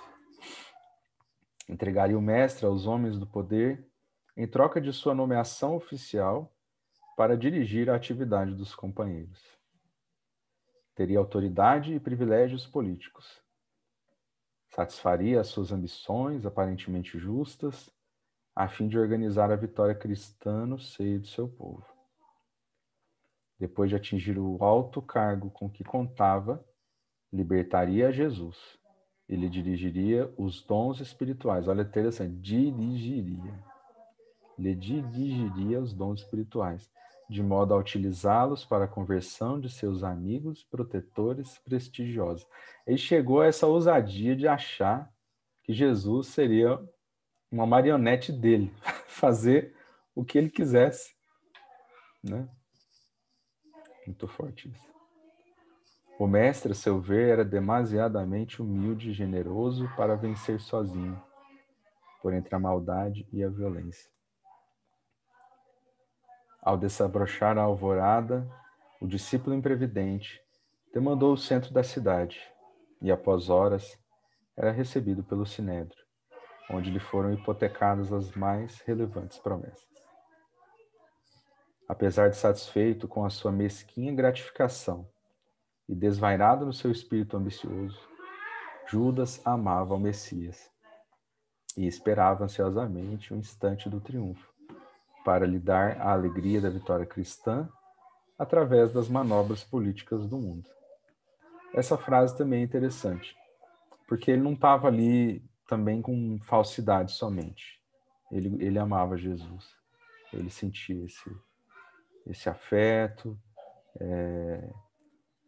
Entregaria o mestre aos homens do poder em troca de sua nomeação oficial para dirigir a atividade dos companheiros. Teria autoridade e privilégios políticos. Satisfaria as suas ambições, aparentemente justas, a fim de organizar a vitória cristã no seio do seu povo. Depois de atingir o alto cargo com que contava, libertaria a Jesus e lhe dirigiria os dons espirituais. Olha, interessante, lhe dirigiria os dons espirituais, de modo a utilizá-los para a conversão de seus amigos, protetores, prestigiosos. Ele chegou a essa ousadia de achar que Jesus seria uma marionete dele, fazer o que ele quisesse, né? Muito forte isso. O mestre, a seu ver, era demasiadamente humilde e generoso para vencer sozinho, por entre a maldade e a violência. Ao desabrochar a alvorada, o discípulo imprevidente demandou o centro da cidade e, após horas, era recebido pelo Sinédrio, onde lhe foram hipotecadas as mais relevantes promessas. Apesar de satisfeito com a sua mesquinha gratificação e desvairado no seu espírito ambicioso, Judas amava o Messias e esperava ansiosamente o instante do triunfo, para lhe dar a alegria da vitória cristã através das manobras políticas do mundo. Essa frase também é interessante, porque ele não estava ali também com falsidade somente. Ele amava Jesus. Ele sentia esse afeto,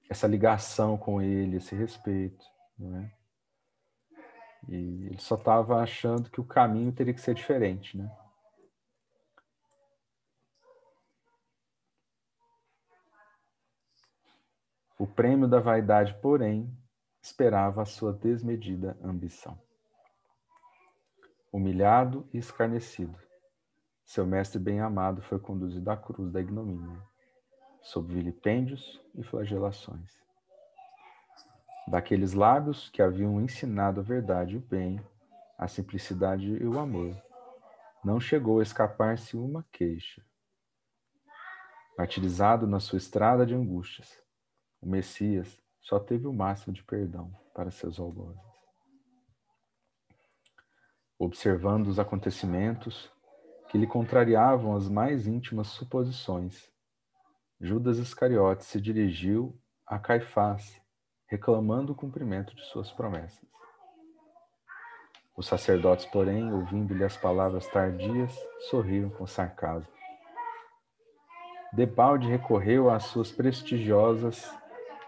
essa ligação com ele, esse respeito, né? E ele só estava achando que o caminho teria que ser diferente, né? O prêmio da vaidade, porém, esperava a sua desmedida ambição. Humilhado e escarnecido, seu mestre bem-amado foi conduzido à cruz da ignomínia, sob vilipêndios e flagelações. Daqueles lábios que haviam ensinado a verdade e o bem, a simplicidade e o amor, não chegou a escapar-se uma queixa. Martirizado na sua estrada de angústias, o Messias só teve o máximo de perdão para seus algozes. Observando os acontecimentos que lhe contrariavam as mais íntimas suposições, Judas Iscariote se dirigiu a Caifás, reclamando o cumprimento de suas promessas. Os sacerdotes, porém, ouvindo-lhe as palavras tardias, sorriram com sarcasmo. Debalde recorreu às suas prestigiosas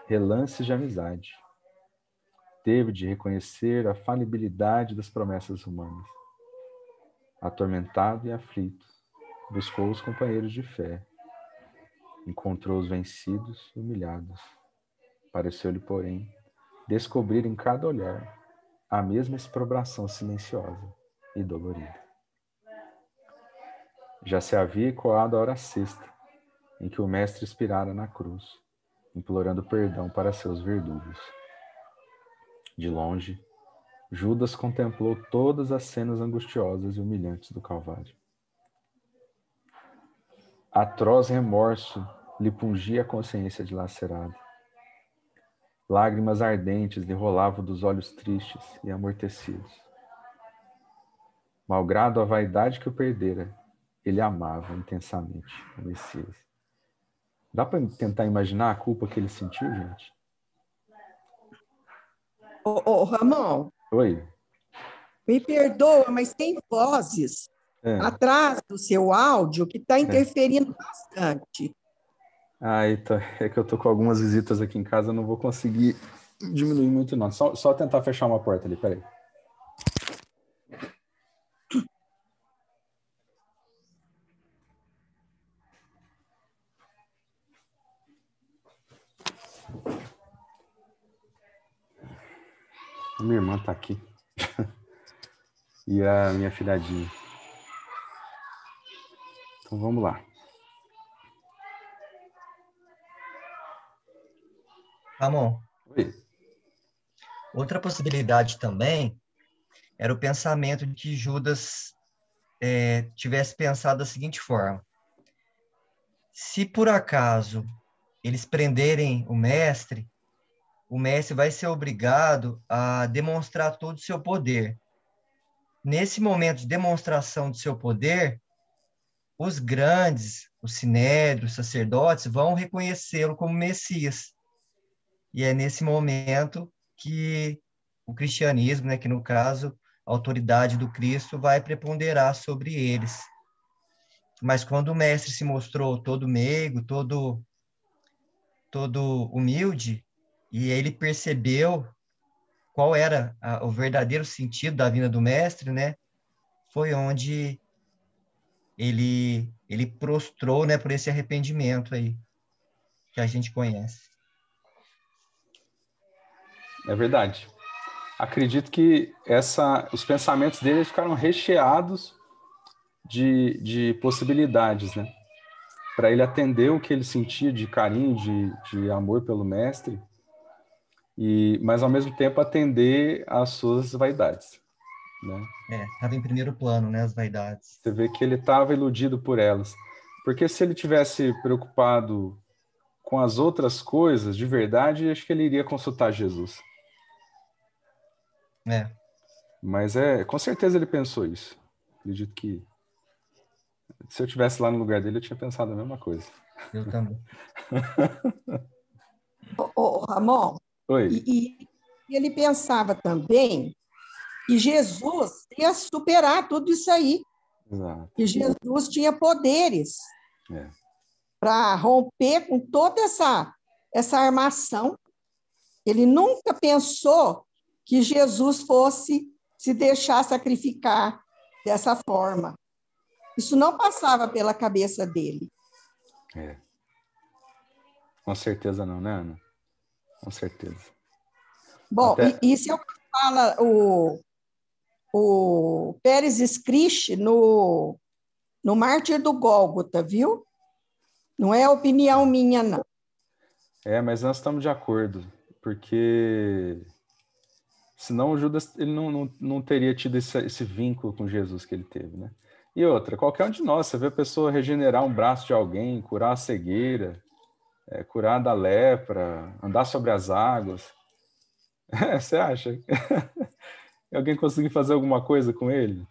relances de amizade. Teve de reconhecer a falibilidade das promessas humanas. Atormentado e aflito, buscou os companheiros de fé. Encontrou os vencidos e humilhados. Pareceu-lhe, porém, descobrir em cada olhar a mesma exprobração silenciosa e dolorida. Já se havia ecoado a hora sexta, em que o mestre expirara na cruz, implorando perdão para seus verdugos. De longe, Judas contemplou todas as cenas angustiosas e humilhantes do Calvário. Atroz remorso lhe pungia a consciência dilacerada. Lágrimas ardentes lhe rolavam dos olhos tristes e amortecidos. Malgrado a vaidade que o perdera, ele amava intensamente o Messias. Dá para tentar imaginar a culpa que ele sentiu, gente? Ô, Ramon, Oi. me perdoa, mas tem vozes atrás do seu áudio que está interferindo bastante. Eita, é que eu tô com algumas visitas aqui em casa, eu não vou conseguir diminuir muito não. Só tentar fechar uma porta ali, peraí. A minha irmã tá aqui. E a minha filhadinha. Então vamos lá. Ramon, Oi. outra possibilidade também era o pensamento de que Judas tivesse pensado da seguinte forma: se por acaso eles prenderem o mestre vai ser obrigado a demonstrar todo o seu poder. Nesse momento de demonstração do seu poder, os grandes, os sinédrios, os sacerdotes vão reconhecê-lo como Messias. E é nesse momento que o cristianismo, né, que no caso, a autoridade do Cristo vai preponderar sobre eles. Mas quando o mestre se mostrou todo meigo, todo humilde, e ele percebeu qual era o verdadeiro sentido da vinda do mestre, né, foi onde ele prostrou, né, por esse arrependimento aí que a gente conhece. É verdade. Acredito que os pensamentos dele ficaram recheados de possibilidades, né? Para ele atender o que ele sentia de carinho, de amor pelo mestre, mas ao mesmo tempo atender às suas vaidades, né? Estava em primeiro plano, né, as vaidades. Você vê que ele estava iludido por elas. Porque se ele tivesse preocupado com as outras coisas, de verdade, acho que ele iria consultar Jesus. Mas com certeza ele pensou isso. Acredito que se eu estivesse lá no lugar dele, eu tinha pensado a mesma coisa. Eu também. Ramon, Oi. e ele pensava também que Jesus ia superar tudo isso aí. Exato. Que Jesus tinha poderes para romper com toda essa armação. Ele nunca pensou que Jesus fosse se deixar sacrificar dessa forma. Isso não passava pela cabeça dele. Com certeza não, né, Ana? Com certeza. Bom, isso é o que fala o Pérez Scrisch no Mártir do Gólgota, viu? Não é opinião minha, não. Mas nós estamos de acordo, porque senão o Judas ele não teria tido esse vínculo com Jesus que ele teve, né? E outra, qualquer um de nós, você vê a pessoa regenerar um braço de alguém, curar a cegueira, curar da lepra, andar sobre as águas. Você acha? Alguém conseguir fazer alguma coisa com ele?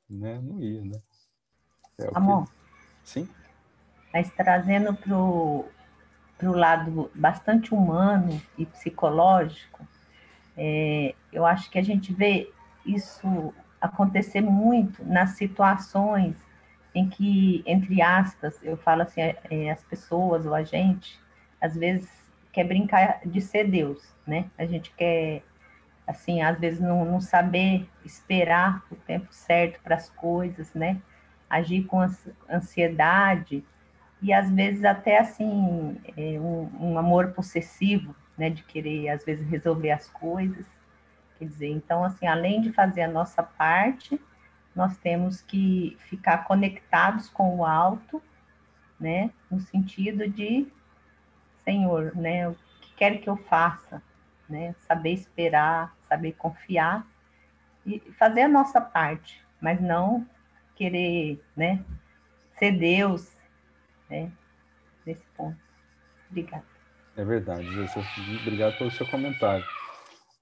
Né? Não ia, né? Amor. Sim? Mas trazendo para o lado bastante humano e psicológico, eu acho que a gente vê isso acontecer muito nas situações em que, entre aspas, eu falo assim, as pessoas ou a gente, às vezes quer brincar de ser Deus, né? A gente quer, assim, às vezes não saber esperar o tempo certo para as coisas, né? Agir com ansiedade e, às vezes, até, assim, um amor possessivo, né? De querer, às vezes, resolver as coisas. Quer dizer, então, assim, além de fazer a nossa parte, nós temos que ficar conectados com o alto, né? No sentido de, Senhor, né? O que quer que eu faça, né? Saber esperar, saber confiar e fazer a nossa parte, mas não querer, né? Ser Deus, né? Nesse ponto. Obrigada. É verdade, obrigado pelo seu comentário.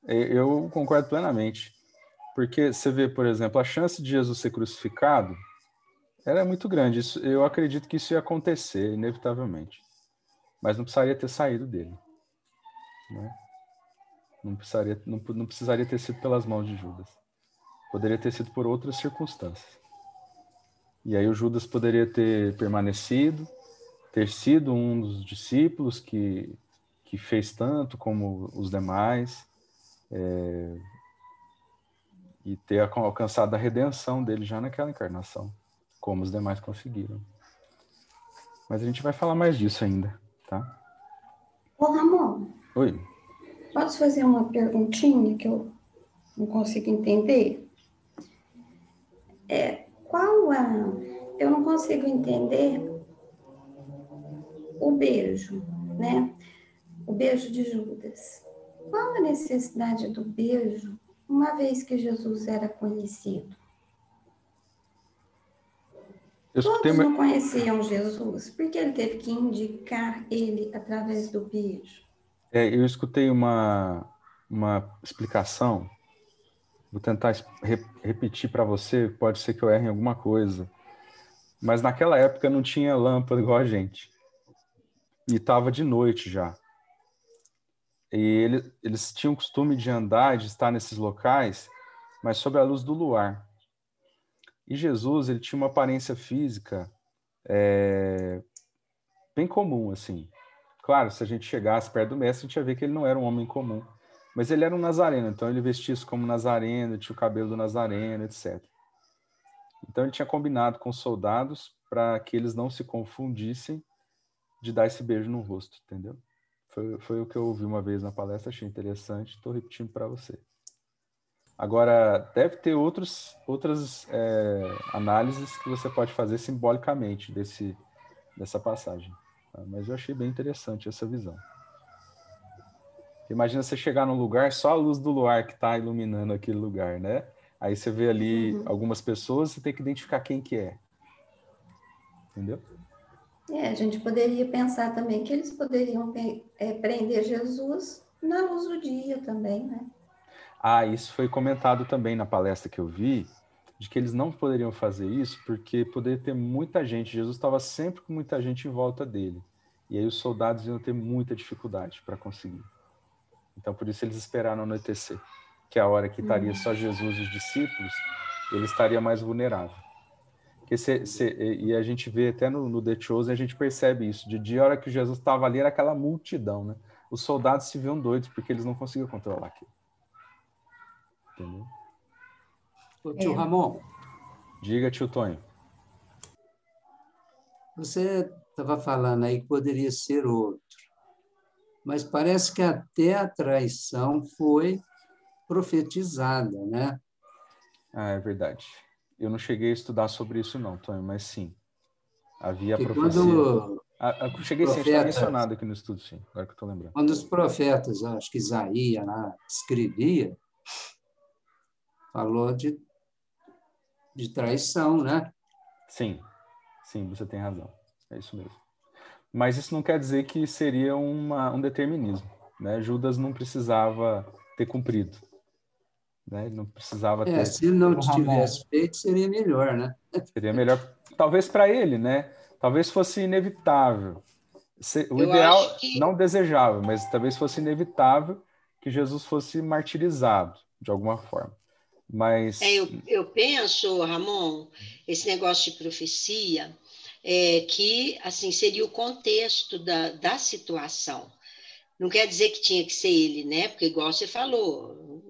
Eu concordo plenamente, porque você vê, por exemplo, a chance de Jesus ser crucificado era muito grande. Eu acredito que isso ia acontecer, inevitavelmente. Mas não precisaria ter saído dele. Né? Não precisaria ter sido pelas mãos de Judas. Poderia ter sido por outras circunstâncias. E aí o Judas poderia ter permanecido, ter sido um dos discípulos que fez tanto como os demais, e ter alcançado a redenção dele já naquela encarnação, como os demais conseguiram. Mas a gente vai falar mais disso ainda, tá? Ô, Ramon. Oi. Posso fazer uma perguntinha que eu não consigo entender? Eu não consigo entender o beijo, né? O beijo de Judas. Qual a necessidade do beijo, uma vez que Jesus era conhecido? Todos não conheciam Jesus, porque ele teve que indicar ele através do beijo. Eu escutei uma explicação, vou tentar repetir para você, pode ser que eu erre em alguma coisa, mas naquela época não tinha lâmpada igual a gente, e estava de noite já. E eles tinham o costume de andar, de estar nesses locais, mas sob a luz do luar. E Jesus, ele tinha uma aparência física bem comum, assim. Claro, se a gente chegasse perto do mestre, a gente ia ver que ele não era um homem comum. Mas ele era um nazareno, então ele vestia-se como nazareno, tinha o cabelo do nazareno, etc. Então ele tinha combinado com os soldados para que eles não se confundissem de dar esse beijo no rosto, entendeu? Foi o que eu ouvi uma vez na palestra, achei interessante, estou repetindo para você. Agora, deve ter outras análises que você pode fazer simbolicamente dessa passagem. Tá? Mas eu achei bem interessante essa visão. Imagina você chegar num lugar, só a luz do luar que está iluminando aquele lugar, né? Aí você vê ali algumas pessoas, você tem que identificar quem que é. Entendeu? A gente poderia pensar também que eles poderiam prender Jesus na luz do dia também, né? Isso foi comentado também na palestra que eu vi, de que eles não poderiam fazer isso porque poderia ter muita gente. Jesus estava sempre com muita gente em volta dele. E aí os soldados iam ter muita dificuldade para conseguir. Então, por isso eles esperaram anoitecer, que é a hora que estaria só Jesus e os discípulos, ele estaria mais vulnerável. E a gente vê até no The Chosen, a gente percebe isso. De dia, a hora que Jesus estava ali, era aquela multidão, né? Os soldados se viam doidos, porque eles não conseguiam controlar aquilo. Entendeu? Ô, tio Ramon. Diga, tio Tonho. Você estava falando aí que poderia ser outro, mas parece que até a traição foi profetizada, né? É verdade. Eu não cheguei a estudar sobre isso não, Tonho, mas sim. Havia a Porque profecia. quando Cheguei sim, está mencionado aqui no estudo, sim, agora que eu estou lembrando. Quando os profetas, acho que Isaías lá, escrevia, falou de traição, né? Sim, você tem razão. É isso mesmo. Mas isso não quer dizer que seria um determinismo, né? Judas não precisava ter cumprido, né? Ele não precisava ter... Se não tivesse feito, seria melhor, né? Seria melhor, talvez para ele, né? Talvez fosse inevitável. O ideal, não desejável, mas talvez fosse inevitável que Jesus fosse martirizado, de alguma forma. Mas... eu penso, Ramon, esse negócio de profecia, que assim, seria o contexto da situação. Não quer dizer que tinha que ser ele, né? Porque, igual você falou,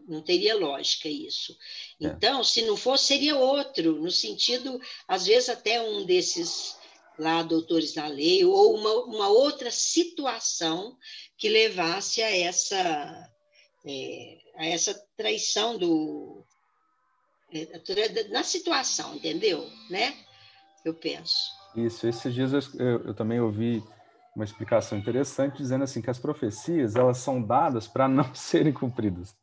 não teria lógica isso. Então, se não fosse, seria outro, no sentido, às vezes, até um desses lá, doutores da lei, ou uma outra situação que levasse a essa traição na situação, entendeu? Né? Eu penso. Isso, esses dias eu também ouvi uma explicação interessante dizendo assim que as profecias, elas são dadas para não serem cumpridas,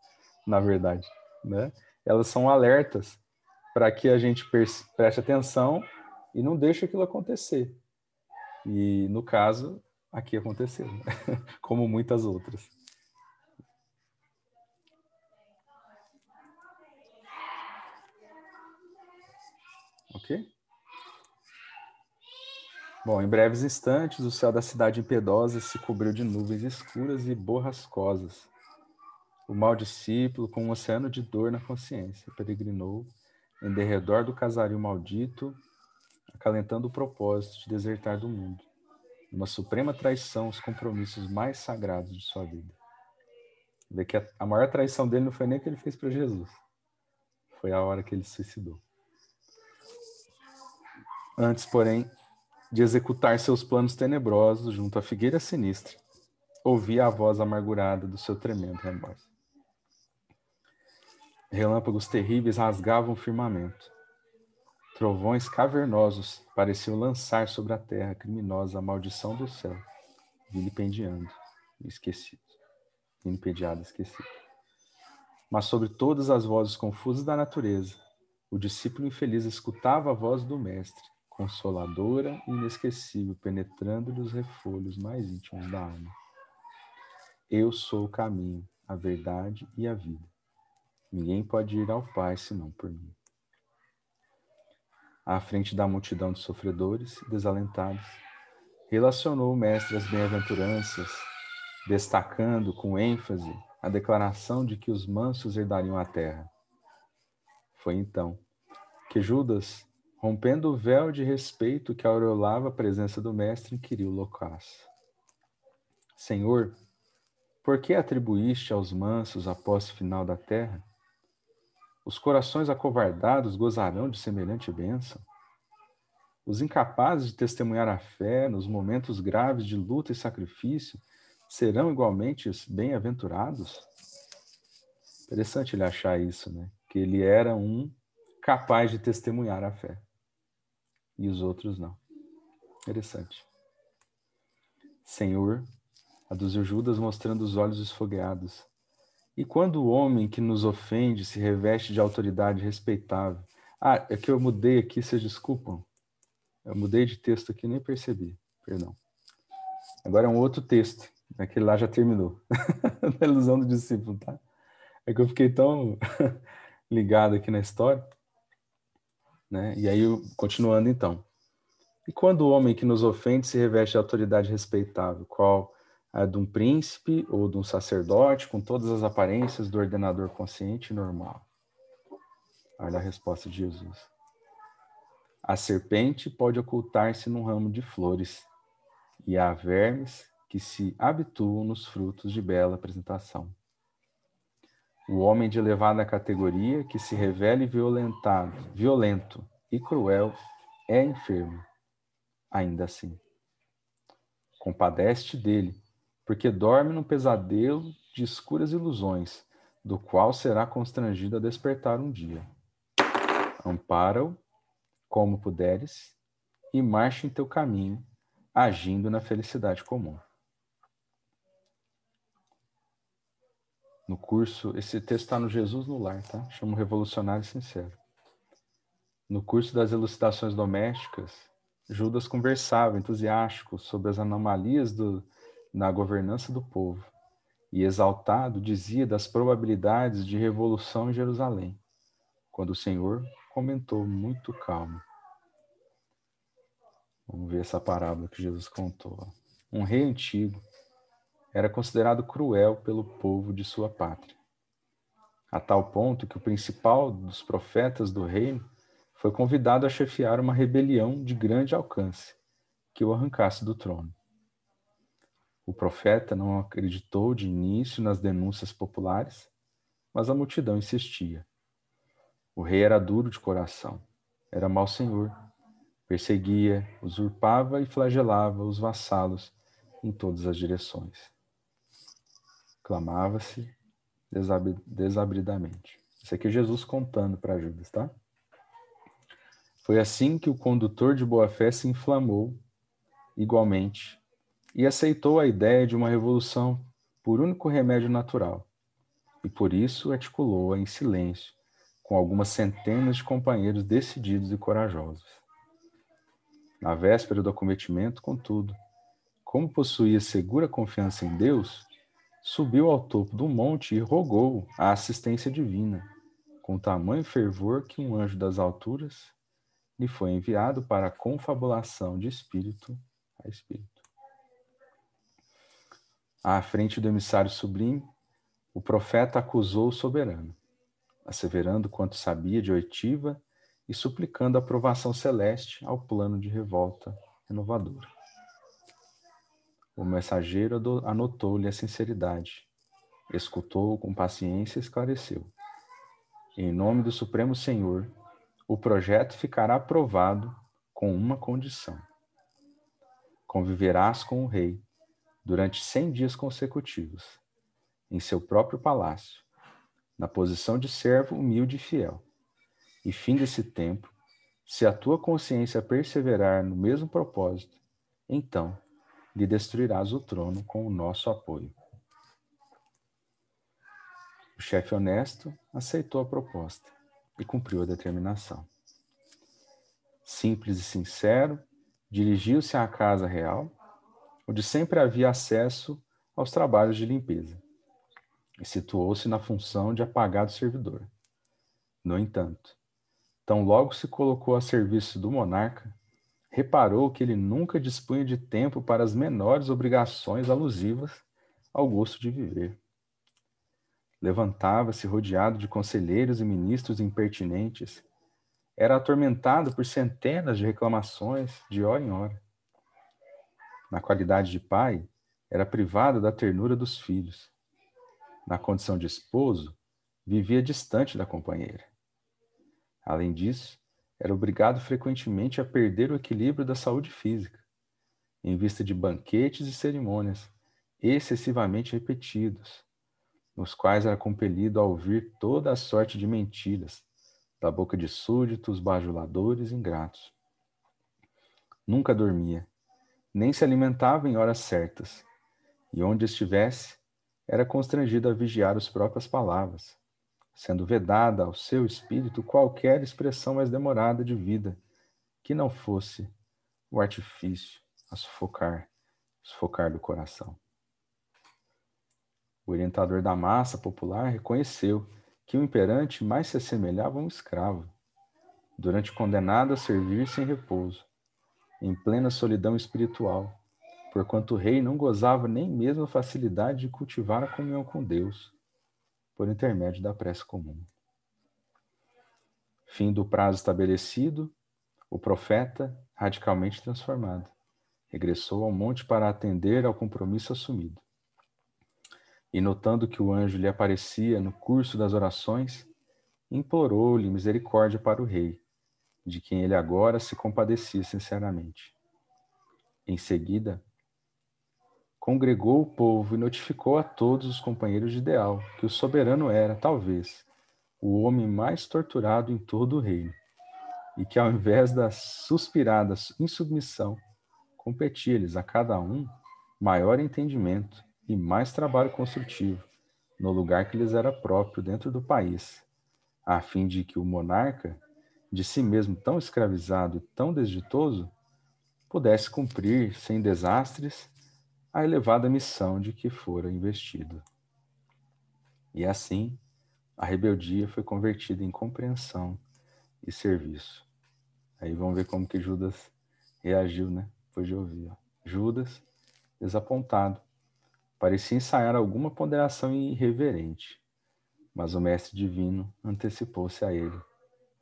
na verdade, né? Elas são alertas para que a gente preste atenção e não deixe aquilo acontecer. E, no caso, aqui aconteceu, né? Como muitas outras. Ok? Bom, em breves instantes, o céu da cidade impiedosa se cobriu de nuvens escuras e borrascosas. O mau discípulo, com um oceano de dor na consciência, peregrinou em derredor do casario maldito, acalentando o propósito de desertar do mundo, numa suprema traição aos compromissos mais sagrados de sua vida. Vê que a maior traição dele não foi nem o que ele fez para Jesus, foi a hora que ele se suicidou. Antes, porém, de executar seus planos tenebrosos junto à figueira sinistra, ouvia a voz amargurada do seu tremendo remorso. Relâmpagos terríveis rasgavam o firmamento. Trovões cavernosos pareciam lançar sobre a terra criminosa a maldição do céu, vilipendiado e esquecido. Mas sobre todas as vozes confusas da natureza, o discípulo infeliz escutava a voz do Mestre, consoladora e inesquecível, penetrando-lhe os refolhos mais íntimos da alma. Eu sou o caminho, a verdade e a vida. Ninguém pode ir ao Pai senão por mim. À frente da multidão de sofredores e desalentados, relacionou o Mestre as bem-aventuranças, destacando com ênfase a declaração de que os mansos herdariam a terra. Foi então que Judas, rompendo o véu de respeito que aureolava a presença do Mestre, inquiriu loucaço: Senhor, por que atribuíste aos mansos a posse final da terra? Os corações acovardados gozarão de semelhante bênção? Os incapazes de testemunhar a fé nos momentos graves de luta e sacrifício serão igualmente bem-aventurados? Interessante ele achar isso, né? Que ele era um capaz de testemunhar a fé. E os outros não. Interessante. Senhor, aduziu Judas mostrando os olhos esfogueados, e quando o homem que nos ofende se reveste de autoridade respeitável... é que eu mudei aqui, vocês desculpam. Eu mudei de texto aqui, nem percebi. Perdão. Agora é um outro texto. Aquele lá já terminou. A ilusão do discípulo, tá? É que eu fiquei tão ligado aqui na história, né? E aí, continuando então. E quando o homem que nos ofende se reveste de autoridade respeitável, qual a de um príncipe ou de um sacerdote, com todas as aparências do ordenador consciente e normal? Olha a resposta de Jesus. A serpente pode ocultar-se num ramo de flores, e há vermes que se habituam nos frutos de bela apresentação. O homem de elevada categoria que se revele violento e cruel é enfermo, ainda assim. Compadece-te dele, porque dorme num pesadelo de escuras ilusões, do qual será constrangido a despertar um dia. Ampara-o, como puderes, e marcha em teu caminho, agindo na felicidade comum. No curso, esse texto está no Jesus no Lar, tá? Chama Revolucionário Sincero. No curso das elucidações domésticas, Judas conversava, entusiástico, sobre as anomalias na governança do povo, e exaltado dizia das probabilidades de revolução em Jerusalém, quando o Senhor comentou muito calmo. Vamos ver essa parábola que Jesus contou. Um rei antigo era considerado cruel pelo povo de sua pátria, a tal ponto que o principal dos profetas do reino foi convidado a chefiar uma rebelião de grande alcance, que o arrancasse do trono. O profeta não acreditou de início nas denúncias populares, mas a multidão insistia. O rei era duro de coração, era mau senhor, perseguia, usurpava e flagelava os vassalos em todas as direções. Clamava-se desabridamente. Isso aqui é Jesus contando para Judas, tá? Foi assim que o condutor de boa-fé se inflamou, igualmente, e aceitou a ideia de uma revolução por único remédio natural, e por isso articulou-a em silêncio, com algumas centenas de companheiros decididos e corajosos. Na véspera do acometimento, contudo, como possuía segura confiança em Deus, subiu ao topo do monte e rogou a assistência divina, com tamanho fervor que um anjo das alturas lhe foi enviado para a confabulação de espírito a espírito. À frente do emissário sublime, o profeta acusou o soberano, asseverando quanto sabia de oitiva e suplicando a aprovação celeste ao plano de revolta renovadora. O mensageiro anotou-lhe a sinceridade, escutou-o com paciência e esclareceu. Em nome do Supremo Senhor, o projeto ficará aprovado com uma condição. Conviverás com o rei durante 100 dias consecutivos, em seu próprio palácio, na posição de servo humilde e fiel. E fim desse tempo, se a tua consciência perseverar no mesmo propósito, então lhe destruirás o trono com o nosso apoio. O chefe honesto aceitou a proposta e cumpriu a determinação. Simples e sincero, dirigiu-se à casa real, onde sempre havia acesso aos trabalhos de limpeza, e situou-se na função de apagado servidor. No entanto, tão logo se colocou a serviço do monarca, reparou que ele nunca dispunha de tempo para as menores obrigações alusivas ao gosto de viver. Levantava-se rodeado de conselheiros e ministros impertinentes. Era atormentado por centenas de reclamações de hora em hora. Na qualidade de pai, era privado da ternura dos filhos. Na condição de esposo, vivia distante da companheira. Além disso, era obrigado frequentemente a perder o equilíbrio da saúde física, em vista de banquetes e cerimônias excessivamente repetidos, nos quais era compelido a ouvir toda a sorte de mentiras, da boca de súditos, bajuladores e ingratos. Nunca dormia, nem se alimentava em horas certas, e onde estivesse, era constrangido a vigiar as próprias palavras, sendo vedada ao seu espírito qualquer expressão mais demorada de vida, que não fosse o artifício a sufocar do coração. O orientador da massa popular reconheceu que o imperante mais se assemelhava a um escravo, durante condenado a servir sem repouso, em plena solidão espiritual, porquanto o rei não gozava nem mesmo a facilidade de cultivar a comunhão com Deus, por intermédio da prece comum. Fim do prazo estabelecido, o profeta, radicalmente transformado, regressou ao monte para atender ao compromisso assumido. E notando que o anjo lhe aparecia no curso das orações, implorou-lhe misericórdia para o rei, de quem ele agora se compadecia sinceramente. Em seguida, congregou o povo e notificou a todos os companheiros de ideal que o soberano era, talvez, o homem mais torturado em todo o reino, e que ao invés da suspirada insubmissão, competia-lhes a cada um maior entendimento e mais trabalho construtivo no lugar que lhes era próprio dentro do país, a fim de que o monarca, de si mesmo tão escravizado e tão desditoso, pudesse cumprir sem desastres a elevada missão de que fora investido. E assim, a rebeldia foi convertida em compreensão e serviço. Aí vamos ver como que Judas reagiu, né? Depois de ouvir. Judas, desapontado, parecia ensaiar alguma ponderação irreverente, mas o mestre divino antecipou-se a ele,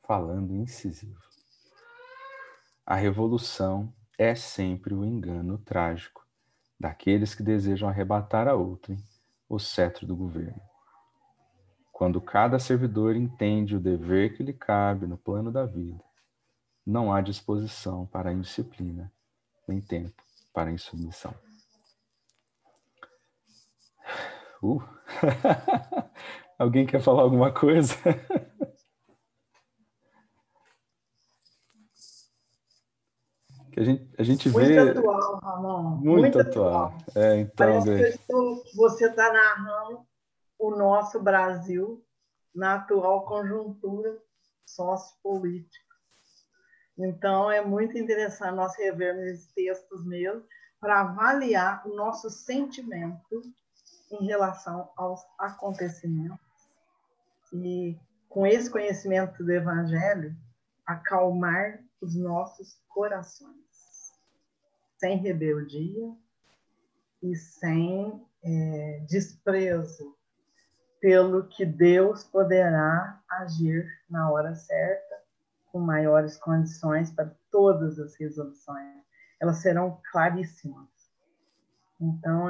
falando incisivo. A revolução é sempre o engano trágico daqueles que desejam arrebatar a outrem o cetro do governo. Quando cada servidor entende o dever que lhe cabe no plano da vida, não há disposição para a indisciplina, nem tempo para a insubmissão. Alguém quer falar alguma coisa? Que a gente muito vê... Muito atual, Ramon. Muito atual. Então, parece que você está narrando o nosso Brasil na atual conjuntura sociopolítica. Então, é muito interessante nós revermos esses textos mesmo para avaliar o nosso sentimento em relação aos acontecimentos e, com esse conhecimento do Evangelho, acalmar os nossos corações, sem rebeldia e sem desprezo pelo que Deus poderá agir na hora certa, com maiores condições para todas as resoluções. Elas serão claríssimas. Então,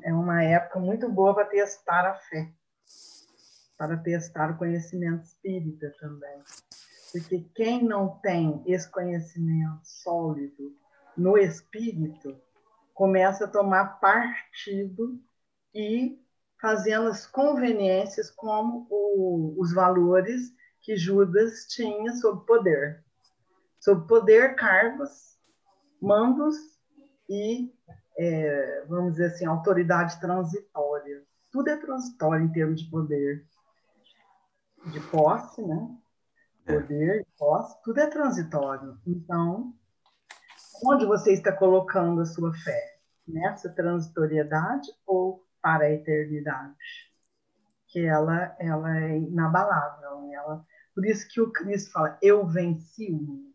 é uma época muito boa para testar a fé, para testar o conhecimento espírita também. Porque quem não tem esse conhecimento sólido no espírito, começa a tomar partido e fazendo as conveniências como os valores que Judas tinha sobre poder. Sobre poder, cargos, mandos e, vamos dizer assim, autoridade transitória. Tudo é transitório em termos de poder. De posse, né? Poder, posse, tudo é transitório. Então, onde você está colocando a sua fé? Nessa transitoriedade ou para a eternidade? Que ela é inabalável. Né? Por isso que o Cristo fala, eu venci o mundo.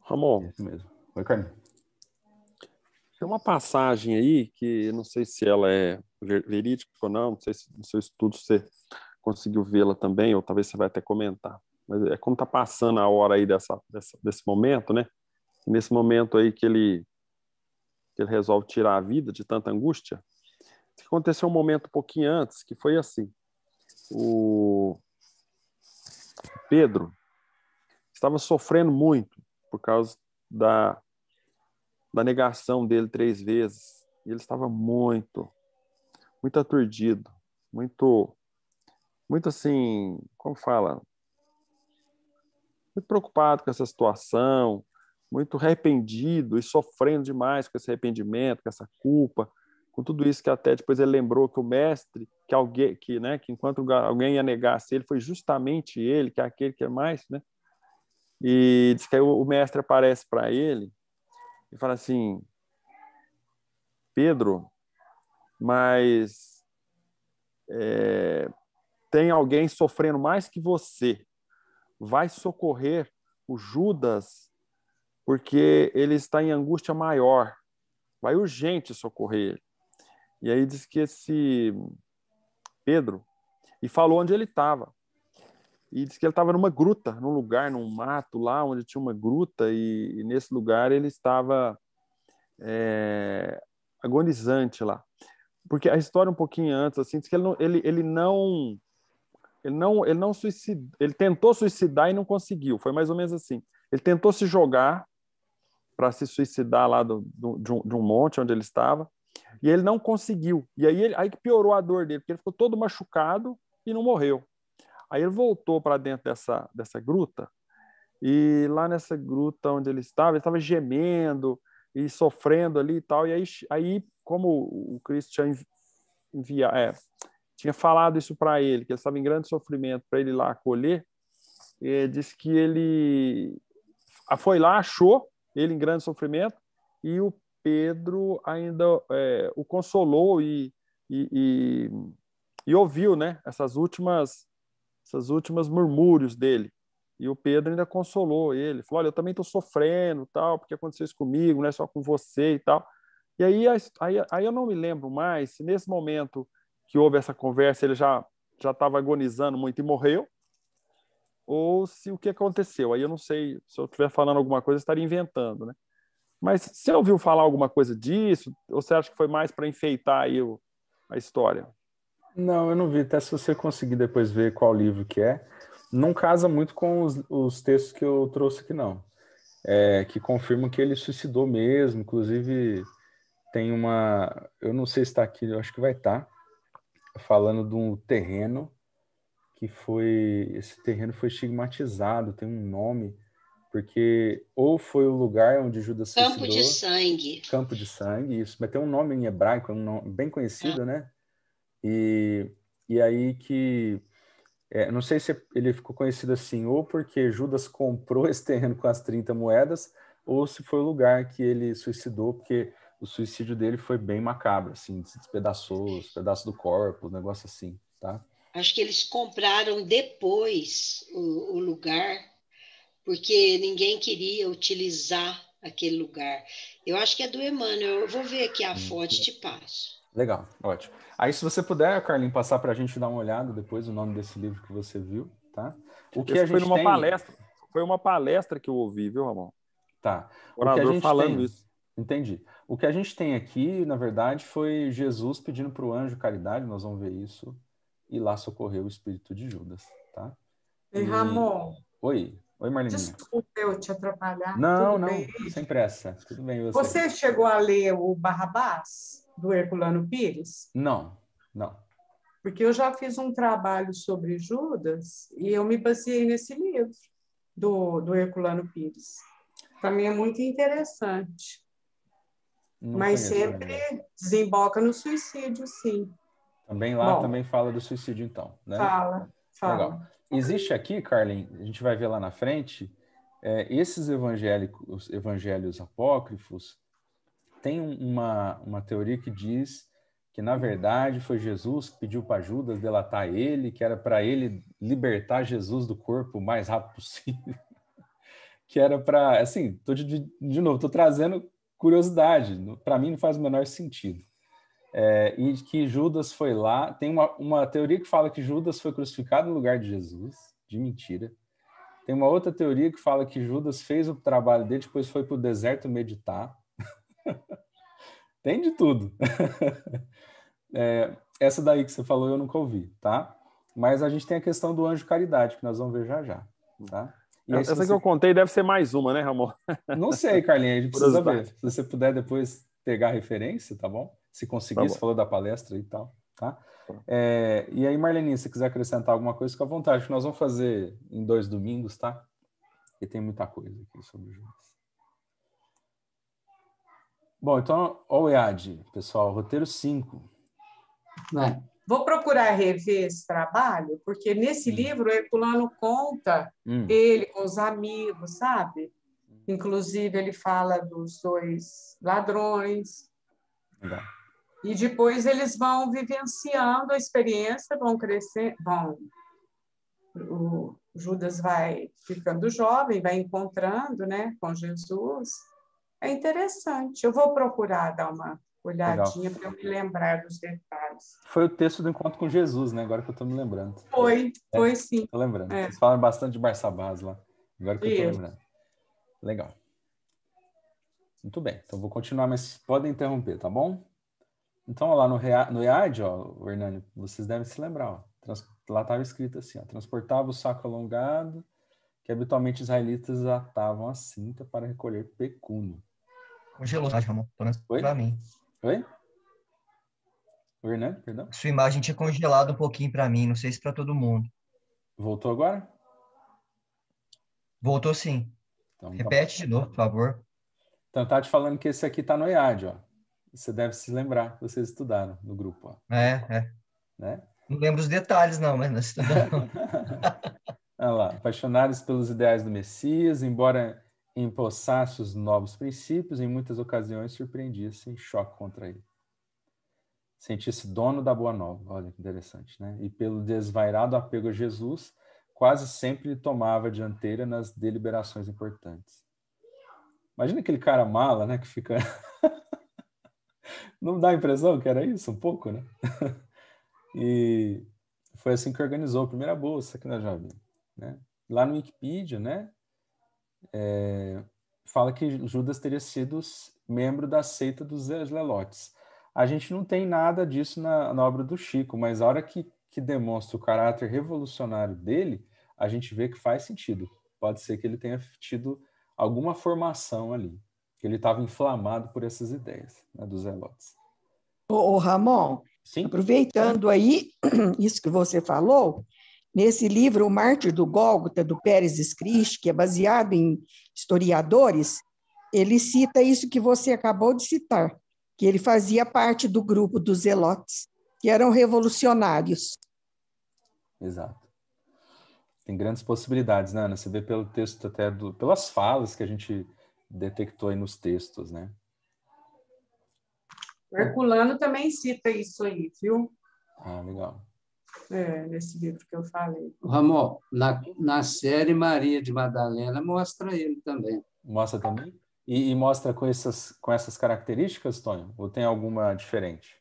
Ramon. É isso mesmo. Oi, Carlinhos. Tem uma passagem aí que não sei se ela é verídica ou não sei se no seu estudo você conseguiu vê-la também, ou talvez você vai até comentar. Mas é como está passando a hora aí desse momento, né? E nesse momento aí que ele resolve tirar a vida de tanta angústia, aconteceu um momento um pouquinho antes, que foi assim. O Pedro estava sofrendo muito por causa da negação dele 3 vezes. E ele estava muito aturdido, muito assim, como fala? Muito preocupado com essa situação, muito arrependido e sofrendo demais com esse arrependimento, com essa culpa, com tudo isso que até depois ele lembrou que o mestre, que enquanto alguém ia negar-se ele, foi justamente ele, que é aquele que é mais, né? E diz que aí o mestre aparece para ele e fala assim: Pedro, mas tem alguém sofrendo mais que você. Vai socorrer o Judas, porque ele está em angústia maior. Vai urgente socorrer ele. E aí diz que esse Pedro, e falou onde ele estava. E diz que ele estava numa gruta, num lugar, num mato lá, onde tinha uma gruta, e nesse lugar ele estava agonizante lá. Porque a história um pouquinho antes, assim, diz que ele não suicidou, ele tentou suicidar e não conseguiu. Foi mais ou menos assim. Ele tentou se jogar para se suicidar lá de um monte onde ele estava, e ele não conseguiu. E aí que piorou a dor dele, porque ele ficou todo machucado e não morreu. Aí ele voltou para dentro dessa gruta, e lá nessa gruta onde ele estava gemendo e sofrendo ali e tal. E aí como o Cristo tinha falado isso para ele, que ele estava em grande sofrimento, para ele ir lá acolher, disse que ele foi lá, achou ele em grande sofrimento, e o Pedro ainda o consolou e ouviu, né, essas últimas murmúrios dele. E o Pedro ainda consolou ele, falou: olha, eu também estou sofrendo, tal, porque aconteceu isso comigo, não é só com você e tal. E aí eu não me lembro mais se nesse momento que houve essa conversa ele já estava agonizando muito e morreu, ou se o que aconteceu. Aí eu não sei, se eu estiver falando alguma coisa, eu estaria inventando, né? Mas você ouviu falar alguma coisa disso? Ou você acha que foi mais para enfeitar aí a história? Não, eu não vi. Até se você conseguir depois ver qual livro que é. Não casa muito com os textos que eu trouxe aqui, não. Que confirmam que ele suicidou mesmo. Inclusive, tem uma... Eu não sei se está aqui, eu acho que vai estar. Falando de um terreno que foi... Esse terreno foi estigmatizado, tem um nome... Porque ou foi o lugar onde Judas suicidou... Campo de sangue. Campo de sangue, isso. Mas tem um nome em hebraico, um nome bem conhecido, né? E aí que... não sei se ele ficou conhecido assim, ou porque Judas comprou esse terreno com as 30 moedas, ou se foi o lugar que ele suicidou, porque o suicídio dele foi bem macabro, assim, se despedaçou, os pedaços do corpo, um negócio assim, tá? Acho que eles compraram depois o lugar, porque ninguém queria utilizar aquele lugar. Eu acho que é do Emmanuel. Eu vou ver aqui a foto e te passo. Legal, ótimo. Aí, se você puder, Carlinhos, passar para a gente dar uma olhada depois o nome desse livro que você viu, tá? O que a gente foi numa tem... palestra. Foi uma palestra que eu ouvi, viu, Ramon? Tá. O orador falando isso. Entendi. O que a gente tem aqui, na verdade, foi Jesus pedindo para o anjo Caridade, nós vamos ver isso, e lá socorreu o espírito de Judas, tá? E Ramon. Oi, Marleninha. Desculpa eu te atrapalhar. Não, Tudo não, bem? sem pressa. Tudo bem você. Você chegou a ler o Barrabás, do Herculano Pires? Não. Porque eu já fiz um trabalho sobre Judas e eu me baseei nesse livro do Herculano Pires. Também é muito interessante. Mas sempre desemboca no suicídio, sim. Também lá também fala do suicídio, então, né? Fala. Legal. Existe aqui, Carlin, a gente vai ver lá na frente, esses evangelhos apócrifos tem uma teoria que diz que, na verdade, foi Jesus que pediu para Judas delatar ele, que era para ele libertar Jesus do corpo o mais rápido possível. Que era para... Assim, de novo, estou trazendo curiosidade. Para mim não faz o menor sentido. E que Judas foi lá... Tem uma teoria que fala que Judas foi crucificado no lugar de Jesus, de mentira. Tem uma outra teoria que fala que Judas fez o trabalho dele, depois foi para o deserto meditar. Tem de tudo. Essa daí que você falou eu nunca ouvi, tá? Mas a gente tem a questão do anjo Caridade, que nós vamos ver já, tá? E aí, essa que eu contei deve ser mais uma, né, Ramon? Não sei, Carlinhos, a gente precisa ver. Se você puder depois pegar a referência, tá bom? Se conseguir, você falou da palestra e tal, tá? E aí, Marleninha, se quiser acrescentar alguma coisa, fica à vontade, que nós vamos fazer em 2 domingos, tá? E tem muita coisa aqui sobre o Judas. Bom, então, ó o EAD, pessoal, roteiro 5. Vou procurar rever esse trabalho, porque nesse livro o Herculano conta ele com os amigos, sabe? Inclusive, ele fala dos 2 ladrões. Legal. E depois eles vão vivenciando a experiência, vão crescendo, o Judas vai ficando jovem, vai encontrando, né, com Jesus. É interessante. Eu vou procurar dar uma olhadinha para eu me lembrar dos detalhes. Foi o texto do encontro com Jesus, né? Agora que eu estou me lembrando. Foi sim. Estou lembrando. Vocês falam bastante de Barsabás lá. Agora que eu estou lembrando. Legal. Muito bem. Então, vou continuar, mas podem interromper, tá bom? Então, lá no IAD, ó, Hernani, vocês devem se lembrar. Ó, lá estava escrito assim, ó, transportava o saco alongado, que habitualmente os israelitas atavam a cinta para recolher pecúnio. Congelou, Ramon. Para mim. Oi? O Hernani, perdão? Sua imagem tinha congelado um pouquinho para mim, não sei se para todo mundo. Voltou agora? Voltou sim. Então, repete de novo, por favor. Então, tá te falando que esse aqui tá no IAD, ó. Você deve se lembrar, vocês estudaram no grupo, ó. Né? Não lembro os detalhes, não, mas nós estudamos. Olha lá, apaixonados pelos ideais do Messias, embora empossasse os novos princípios, em muitas ocasiões surpreendia-se em choque contra ele. Sentia-se dono da boa nova, olha que interessante, né? E pelo desvairado apego a Jesus, quase sempre ele tomava a dianteira nas deliberações importantes. Imagina aquele cara mala, né, que fica... Não dá a impressão que era isso? Um pouco, né? E foi assim que organizou a primeira bolsa que nós já vimos, né? Lá no Wikipedia, né, fala que Judas teria sido membro da seita dos Zelotes. A gente não tem nada disso na obra do Chico, mas a hora que demonstra o caráter revolucionário dele, a gente vê que faz sentido. Pode ser que ele tenha tido alguma formação ali, que ele estava inflamado por essas ideias, né, dos Zelotes. Ô, Ramon, sim? Aproveitando aí isso que você falou, nesse livro, O Mártir do Gólgota, do Pérez Escriste, que é baseado em historiadores, ele cita isso que você acabou de citar, que ele fazia parte do grupo dos Zelotes, que eram revolucionários. Exato. Tem grandes possibilidades, né, Ana? Você vê pelo texto até, pelas falas que a gente detectou aí nos textos, né? O Herculano também cita isso aí, viu? Ah, legal. Nesse livro que eu falei. Ramon, na série Maria de Madalena mostra ele também. Mostra também? E mostra com essas características, Tônio? Ou tem alguma diferente?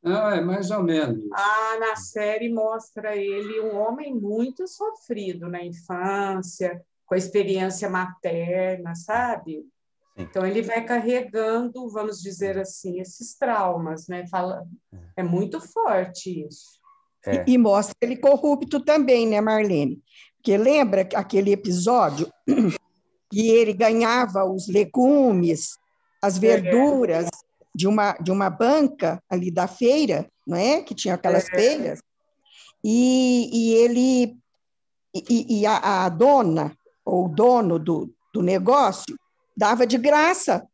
Não, é mais ou menos. Na série mostra ele um homem muito sofrido na infância, com a experiência materna, sabe? Sim. Então, ele vai carregando, vamos dizer assim, esses traumas, né? É muito forte isso. E mostra ele corrupto também, né, Marlene? Porque lembra aquele episódio que ele ganhava os legumes, as verduras de uma banca ali da feira, não é? Que tinha aquelas feiras, e a dona, ou o dono do negócio, dava de graça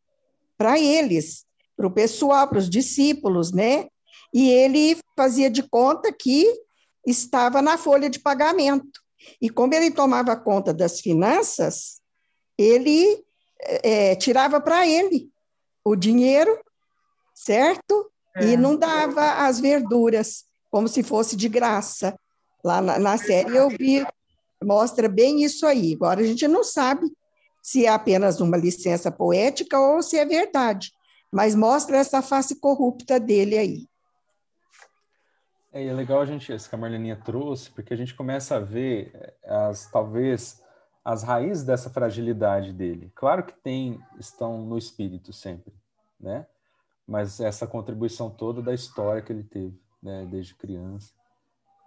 para eles, para o pessoal, para os discípulos, né? E ele fazia de conta que estava na folha de pagamento. E como ele tomava conta das finanças, ele tirava para ele o dinheiro, certo? E não dava as verduras, como se fosse de graça. Lá na série eu vi, mostra bem isso aí. Agora a gente não sabe se é apenas uma licença poética ou se é verdade, mas mostra essa face corrupta dele aí. É legal isso que a Marleninha trouxe, porque a gente começa a ver talvez as raízes dessa fragilidade dele. Claro que estão no espírito sempre, né? Mas essa contribuição toda da história que ele teve, né, desde criança.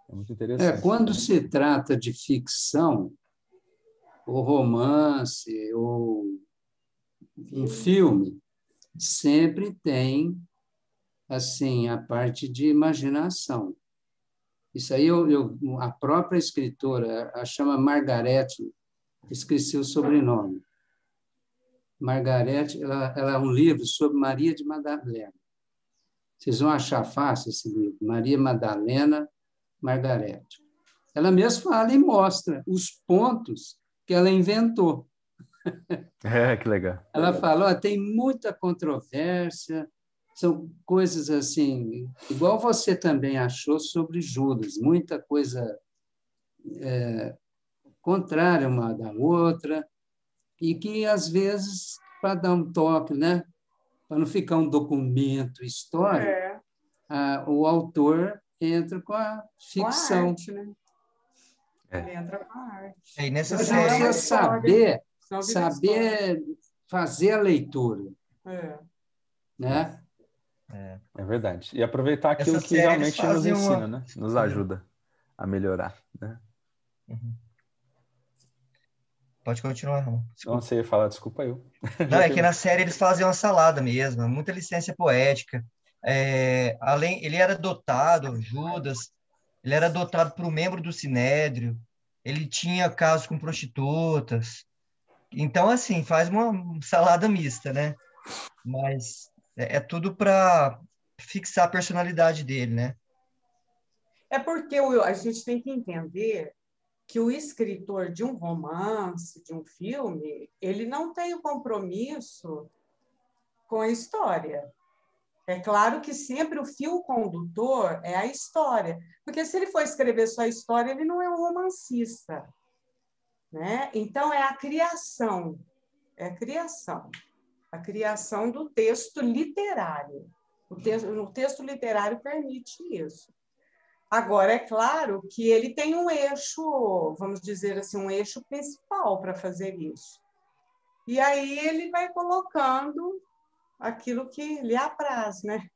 É muito interessante. Quando se trata de ficção, ou romance, ou um filme, sempre tem assim a parte de imaginação. Isso aí a própria escritora, a chama Margarete, esqueci o sobrenome. Margarete, ela é um livro sobre Maria de Madalena. Vocês vão achar fácil esse livro, Maria Madalena Margarete. Ela mesma fala e mostra os pontos que ela inventou. Que legal. Ela fala, ó, tem muita controvérsia, são coisas assim, igual você também achou sobre Judas, muita coisa contrária uma da outra, e que, às vezes, para dar um toque, né? Para não ficar um documento histórico, o autor entra com a ficção. Com a arte, né? Ele entra com a arte. E nessa Então, série... precisa saber fazer a leitura. Né? É verdade. E aproveitar aquilo Essa que série realmente eles nos fazem ensina, né? Nos ajuda a melhorar, né? Pode continuar, Ramon. Não, você ia falar, desculpa eu. Não, é que na série eles fazem uma salada mesmo, muita licença poética. Ele era adotado, Judas, ele era adotado por um membro do Sinédrio, ele tinha casos com prostitutas. Então, assim, faz uma salada mista, né? Mas é tudo para fixar a personalidade dele, né? É porque a gente tem que entender que o escritor de um romance, de um filme, ele não tem o compromisso com a história. É claro que sempre o fio condutor é a história, porque se ele for escrever só a história, ele não é um romancista, né? Então, é a criação do texto literário. O texto literário permite isso. Agora, é claro que ele tem um eixo, vamos dizer assim, um eixo principal para fazer isso. E aí ele vai colocando aquilo que lhe apraz, né?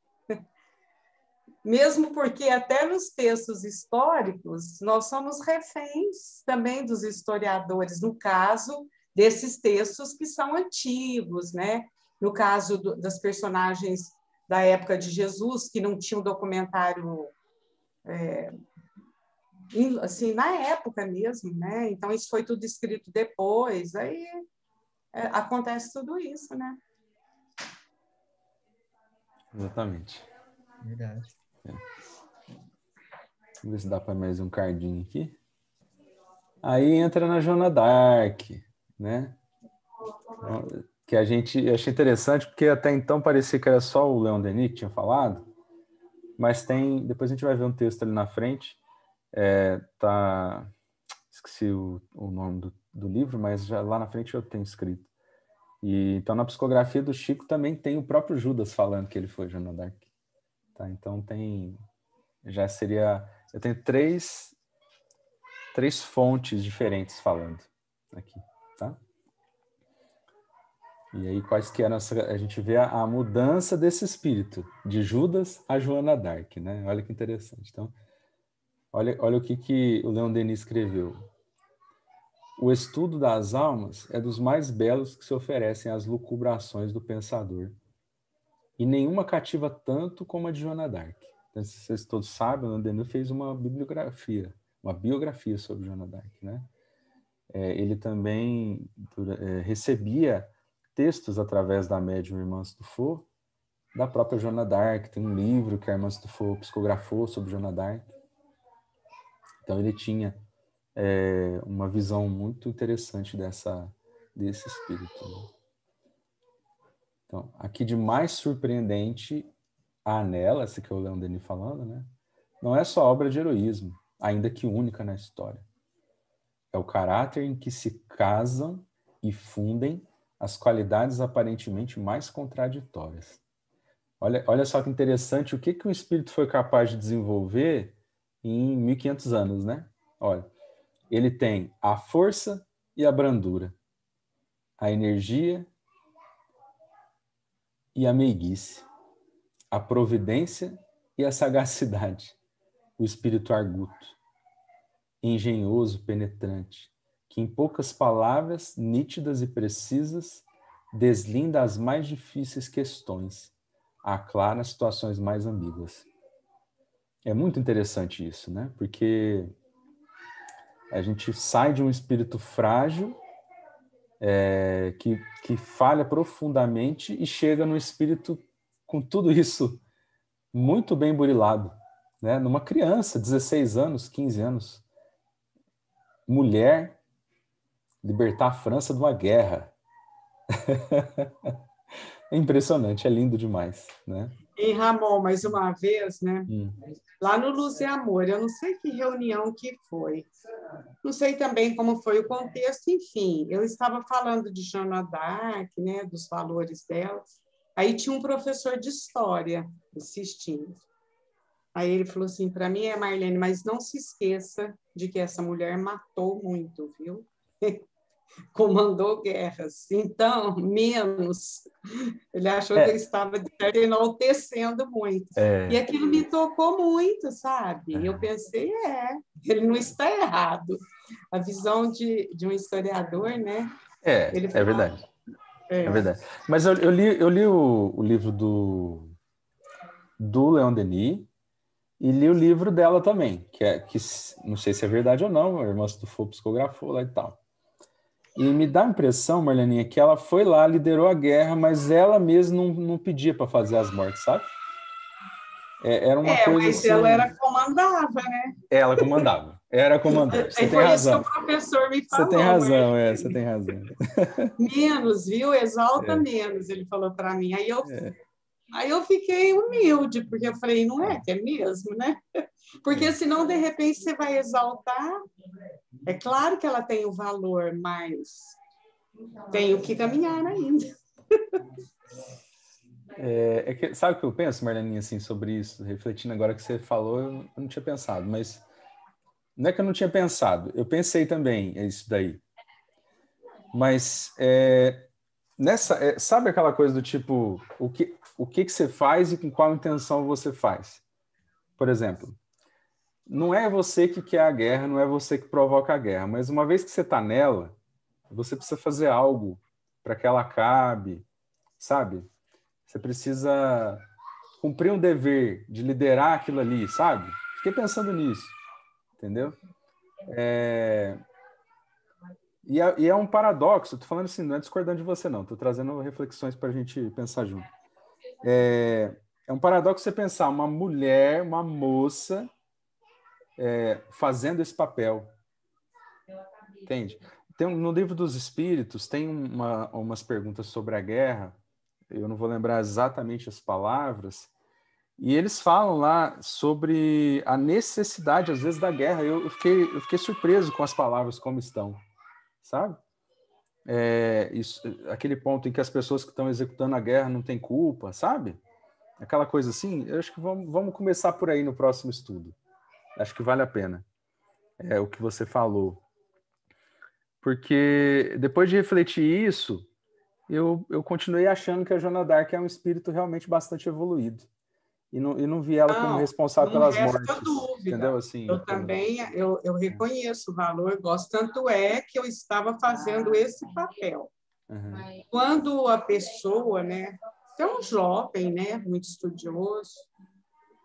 Mesmo porque até nos textos históricos nós somos reféns também dos historiadores, no caso desses textos que são antigos, né? No caso das personagens da época de Jesus, que não tinham documentário assim, na época mesmo, né? Então, isso foi tudo escrito depois, aí acontece tudo isso, né? Exatamente. Verdade. Vamos ver se dá para mais um cardinho aqui. Aí entra na Joana d'Arc, né? Que eu achei interessante, porque até então parecia que era só o Leon Denis que tinha falado, mas depois a gente vai ver um texto ali na frente, esqueci o nome do livro, mas já lá na frente eu tenho escrito. E então na psicografia do Chico também tem o próprio Judas falando que ele foi Joana d'Arc. Tá? Então eu tenho três fontes diferentes falando aqui, tá? E aí quais que eram a gente vê a mudança desse espírito de Judas a Joana d'Arc, né? Olha que interessante. Então, olha o que o Leon Denis escreveu. O estudo das almas é dos mais belos que se oferecem às lucubrações do pensador. E nenhuma cativa tanto como a de Joana d'Arc. Então, vocês todos sabem, o Leon Denis fez uma biografia sobre Joana d'Arc, né? Ele também recebia textos através da médium Irmã Stufot, da própria Joana d'Arc. Tem um livro que a Irmã Stufot psicografou sobre Joana d'Arc. Então ele tinha uma visão muito interessante desse espírito, né? Então, aqui de mais surpreendente há nela, essa que é o Leon Denis falando, né? Não é só obra de heroísmo, ainda que única na história. É o caráter em que se casam e fundem as qualidades aparentemente mais contraditórias. Olha só que interessante o que o espírito foi capaz de desenvolver em 1500 anos, né? Olha, ele tem a força e a brandura, a energia e a meiguice, a providência e a sagacidade, o espírito arguto, engenhoso, penetrante, que em poucas palavras, nítidas e precisas, deslinda as mais difíceis questões, aclara as situações mais ambíguas. É muito interessante isso, né? Porque a gente sai de um espírito frágil, que falha profundamente, e chega no espírito com tudo isso muito bem burilado, né? Numa criança, 16 anos, 15 anos. Mulher libertar a França de uma guerra. É impressionante, é lindo demais, né? E Ramon, mais uma vez, né? Lá no Luz e Amor, eu não sei que reunião que foi. Não sei também como foi o contexto, enfim. Eu estava falando de Joana d'Arc, né? Dos valores dela. Aí tinha um professor de história assistindo. Aí ele falou assim para mim, Marlene, mas não se esqueça de que essa mulher matou muito, viu? Comandou guerras. Então, menos. Ele achou que eu estava enaltecendo muito. E aquilo me tocou muito, sabe? Eu pensei, ele não está errado. A visão de um historiador, né? Ele É verdade. É verdade. Mas eu li o livro do Leon Denis e li o livro dela também, que não sei se é verdade ou não, a irmã do Foucault psicografou lá e tal. E me dá a impressão, Marleninha, que ela foi lá, liderou a guerra, mas ela mesma não pedia para fazer as mortes, sabe? Era uma coisa mas assim... ela comandava, né? Ela comandava. Era comandante. Você tem razão. Isso que o professor me falou. Você tem razão, você tem razão. Menos, viu? Exalta menos, ele falou para mim. Aí eu fiquei humilde, porque eu falei, não é que é mesmo, né? Porque senão, de repente, você vai exaltar. É claro que ela tem o valor, mas tenho que caminhar ainda. Sabe o que eu penso, Marleninha, assim, sobre isso? Refletindo agora que você falou, eu não tinha pensado, mas não é que eu não tinha pensado, eu pensei também, isso daí. Mas sabe aquela coisa do tipo, o que você faz e com qual intenção você faz? Por exemplo, não é você que quer a guerra, não é você que provoca a guerra, mas uma vez que você está nela, você precisa fazer algo para que ela acabe, sabe? Você precisa cumprir um dever de liderar aquilo ali, sabe? Fiquei pensando nisso, entendeu? E é um paradoxo, estou falando assim, não é discordando de você não, estou trazendo reflexões para a gente pensar junto. É um paradoxo você pensar uma mulher, uma moça, fazendo esse papel, entende? No livro dos Espíritos tem umas perguntas sobre a guerra, eu não vou lembrar exatamente as palavras, e eles falam lá sobre a necessidade, às vezes, da guerra. Eu fiquei surpreso com as palavras como estão, sabe? Aquele ponto em que as pessoas que estão executando a guerra não têm culpa, sabe? Aquela coisa assim, eu acho que vamos começar por aí no próximo estudo. Acho que vale a pena. O que você falou. Porque depois de refletir isso, eu continuei achando que a Joana d'Arc é um espírito realmente bastante evoluído. E não vi ela como responsável pelas mortes. Dúvida. Entendeu? Assim, eu também eu reconheço o valor, gosto. Tanto é que eu estava fazendo esse papel. Uhum. Quando a pessoa, né, é um jovem, né, muito estudioso,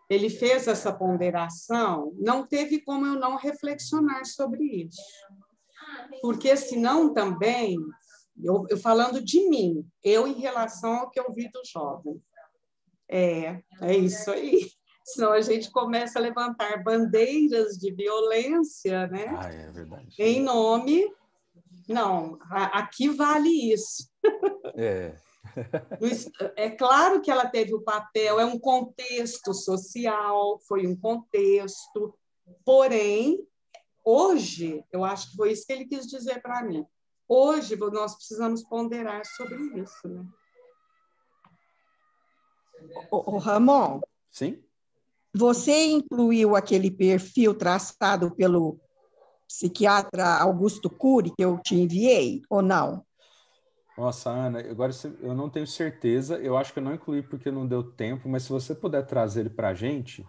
ele fez essa ponderação, não teve como eu não reflexionar sobre isso. Porque senão também, eu falando de mim, eu em relação ao que eu vi do jovem, é isso aí. Senão a gente começa a levantar bandeiras de violência, né? É verdade. Em nome... Não, aqui vale isso. É claro que ela teve o papel, é um contexto social, foi um contexto. Porém, hoje, eu acho que foi isso que ele quis dizer para mim. Hoje, nós precisamos ponderar sobre isso, né? O Ramon. Sim? Você incluiu aquele perfil traçado pelo psiquiatra Augusto Cury, que eu te enviei, ou não? Nossa, Ana, agora eu não tenho certeza, eu acho que eu não incluí porque não deu tempo, mas se você puder trazer ele para a gente,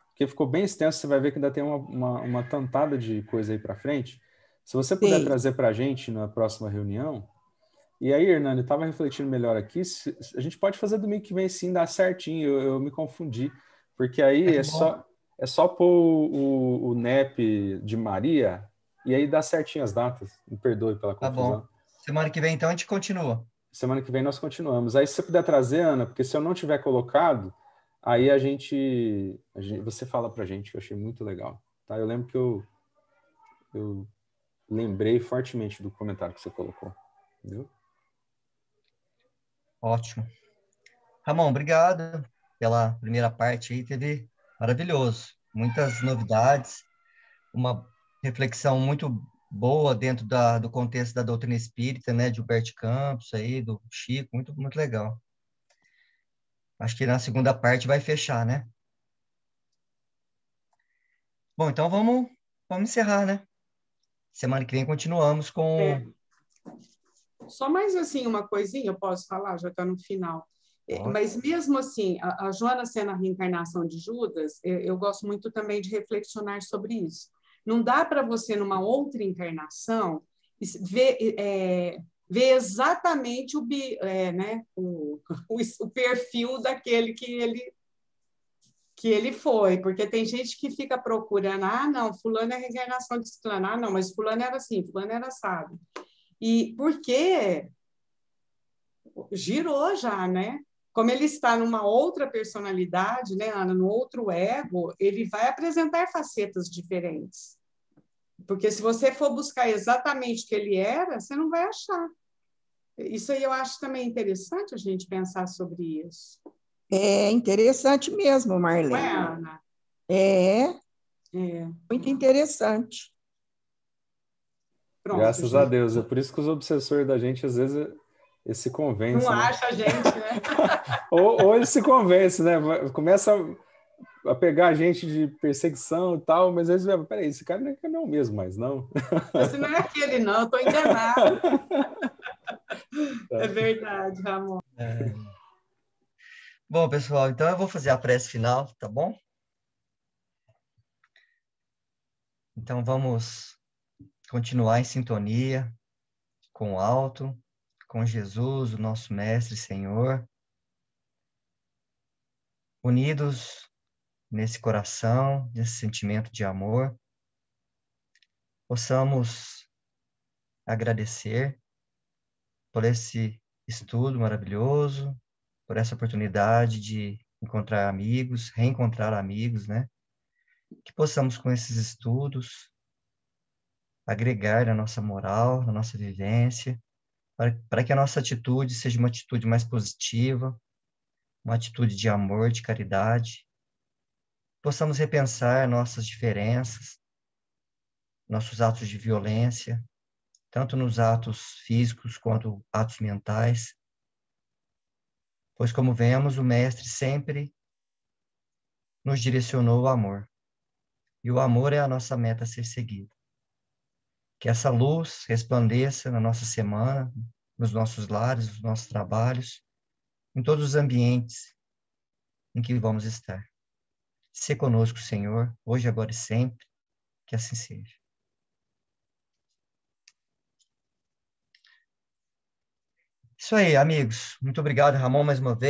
porque ficou bem extenso, você vai ver que ainda tem uma tantada de coisa aí para frente. Se você puder trazer para a gente na próxima reunião, e aí, Hernani, eu estava refletindo melhor aqui, a gente pode fazer domingo que vem sim, dá certinho, eu me confundi, porque aí é só pôr o NEP de Maria, e aí dá certinho as datas, me perdoe pela confusão. Tá bom. Semana que vem, então, a gente continua. Semana que vem nós continuamos. Aí, se você puder trazer, Ana, porque se eu não tiver colocado, Aí você fala pra gente, que eu achei muito legal. Tá? Eu lembro que eu lembrei fortemente do comentário que você colocou. Entendeu? Ótimo. Ramon, obrigado pela primeira parte aí, teve maravilhoso. Muitas novidades, uma reflexão muito boa dentro do contexto da doutrina espírita, né, de Humberto Campos aí, do Chico, muito, muito legal. Acho que na segunda parte vai fechar, né? Bom, então vamos encerrar, né? Semana que vem continuamos com... Só mais assim uma coisinha, eu posso falar? Já está no final. Mas mesmo assim, a Joana sendo a reencarnação de Judas, eu gosto muito também de reflexionar sobre isso. Não dá para você, numa outra encarnação, ver exatamente o perfil daquele que ele foi, porque tem gente que fica procurando, não, fulano é reencarnação de ciclano, não, mas fulano era assim, fulano era assado. E porque girou já, né? Como ele está numa outra personalidade, né, Ana, no outro ego, ele vai apresentar facetas diferentes. Porque se você for buscar exatamente o que ele era, você não vai achar. Isso aí eu acho também interessante a gente pensar sobre isso. É interessante mesmo, Marlene. Não é, Ana? Muito interessante. Pronto, graças a Deus. É por isso que os obsessores da gente, às vezes, eles se convencem. Não acha a gente, né? ou eles se convencem, né? Começa a pegar a gente de perseguição e tal, mas eles veem, peraí, esse cara não é o mesmo mais, não. Esse não é aquele, não, eu estou enganado. É verdade, Ramon. Bom, pessoal, então eu vou fazer a prece final, tá bom? Então vamos continuar em sintonia com o alto, com Jesus, o nosso Mestre e Senhor, unidos nesse coração, nesse sentimento de amor, possamos agradecer por esse estudo maravilhoso, por essa oportunidade de encontrar amigos, reencontrar amigos, né? Que possamos, com esses estudos, agregar na nossa moral, na nossa vivência, para que a nossa atitude seja uma atitude mais positiva, uma atitude de amor, de caridade. Possamos repensar nossas diferenças, nossos atos de violência, tanto nos atos físicos quanto atos mentais, pois, como vemos, o Mestre sempre nos direcionou o amor. E o amor é a nossa meta a ser seguida. Que essa luz resplandeça na nossa semana, nos nossos lares, nos nossos trabalhos, em todos os ambientes em que vamos estar. Se conosco, Senhor, hoje, agora e sempre, que assim seja. Isso aí, amigos. Muito obrigado, Ramon, mais uma vez.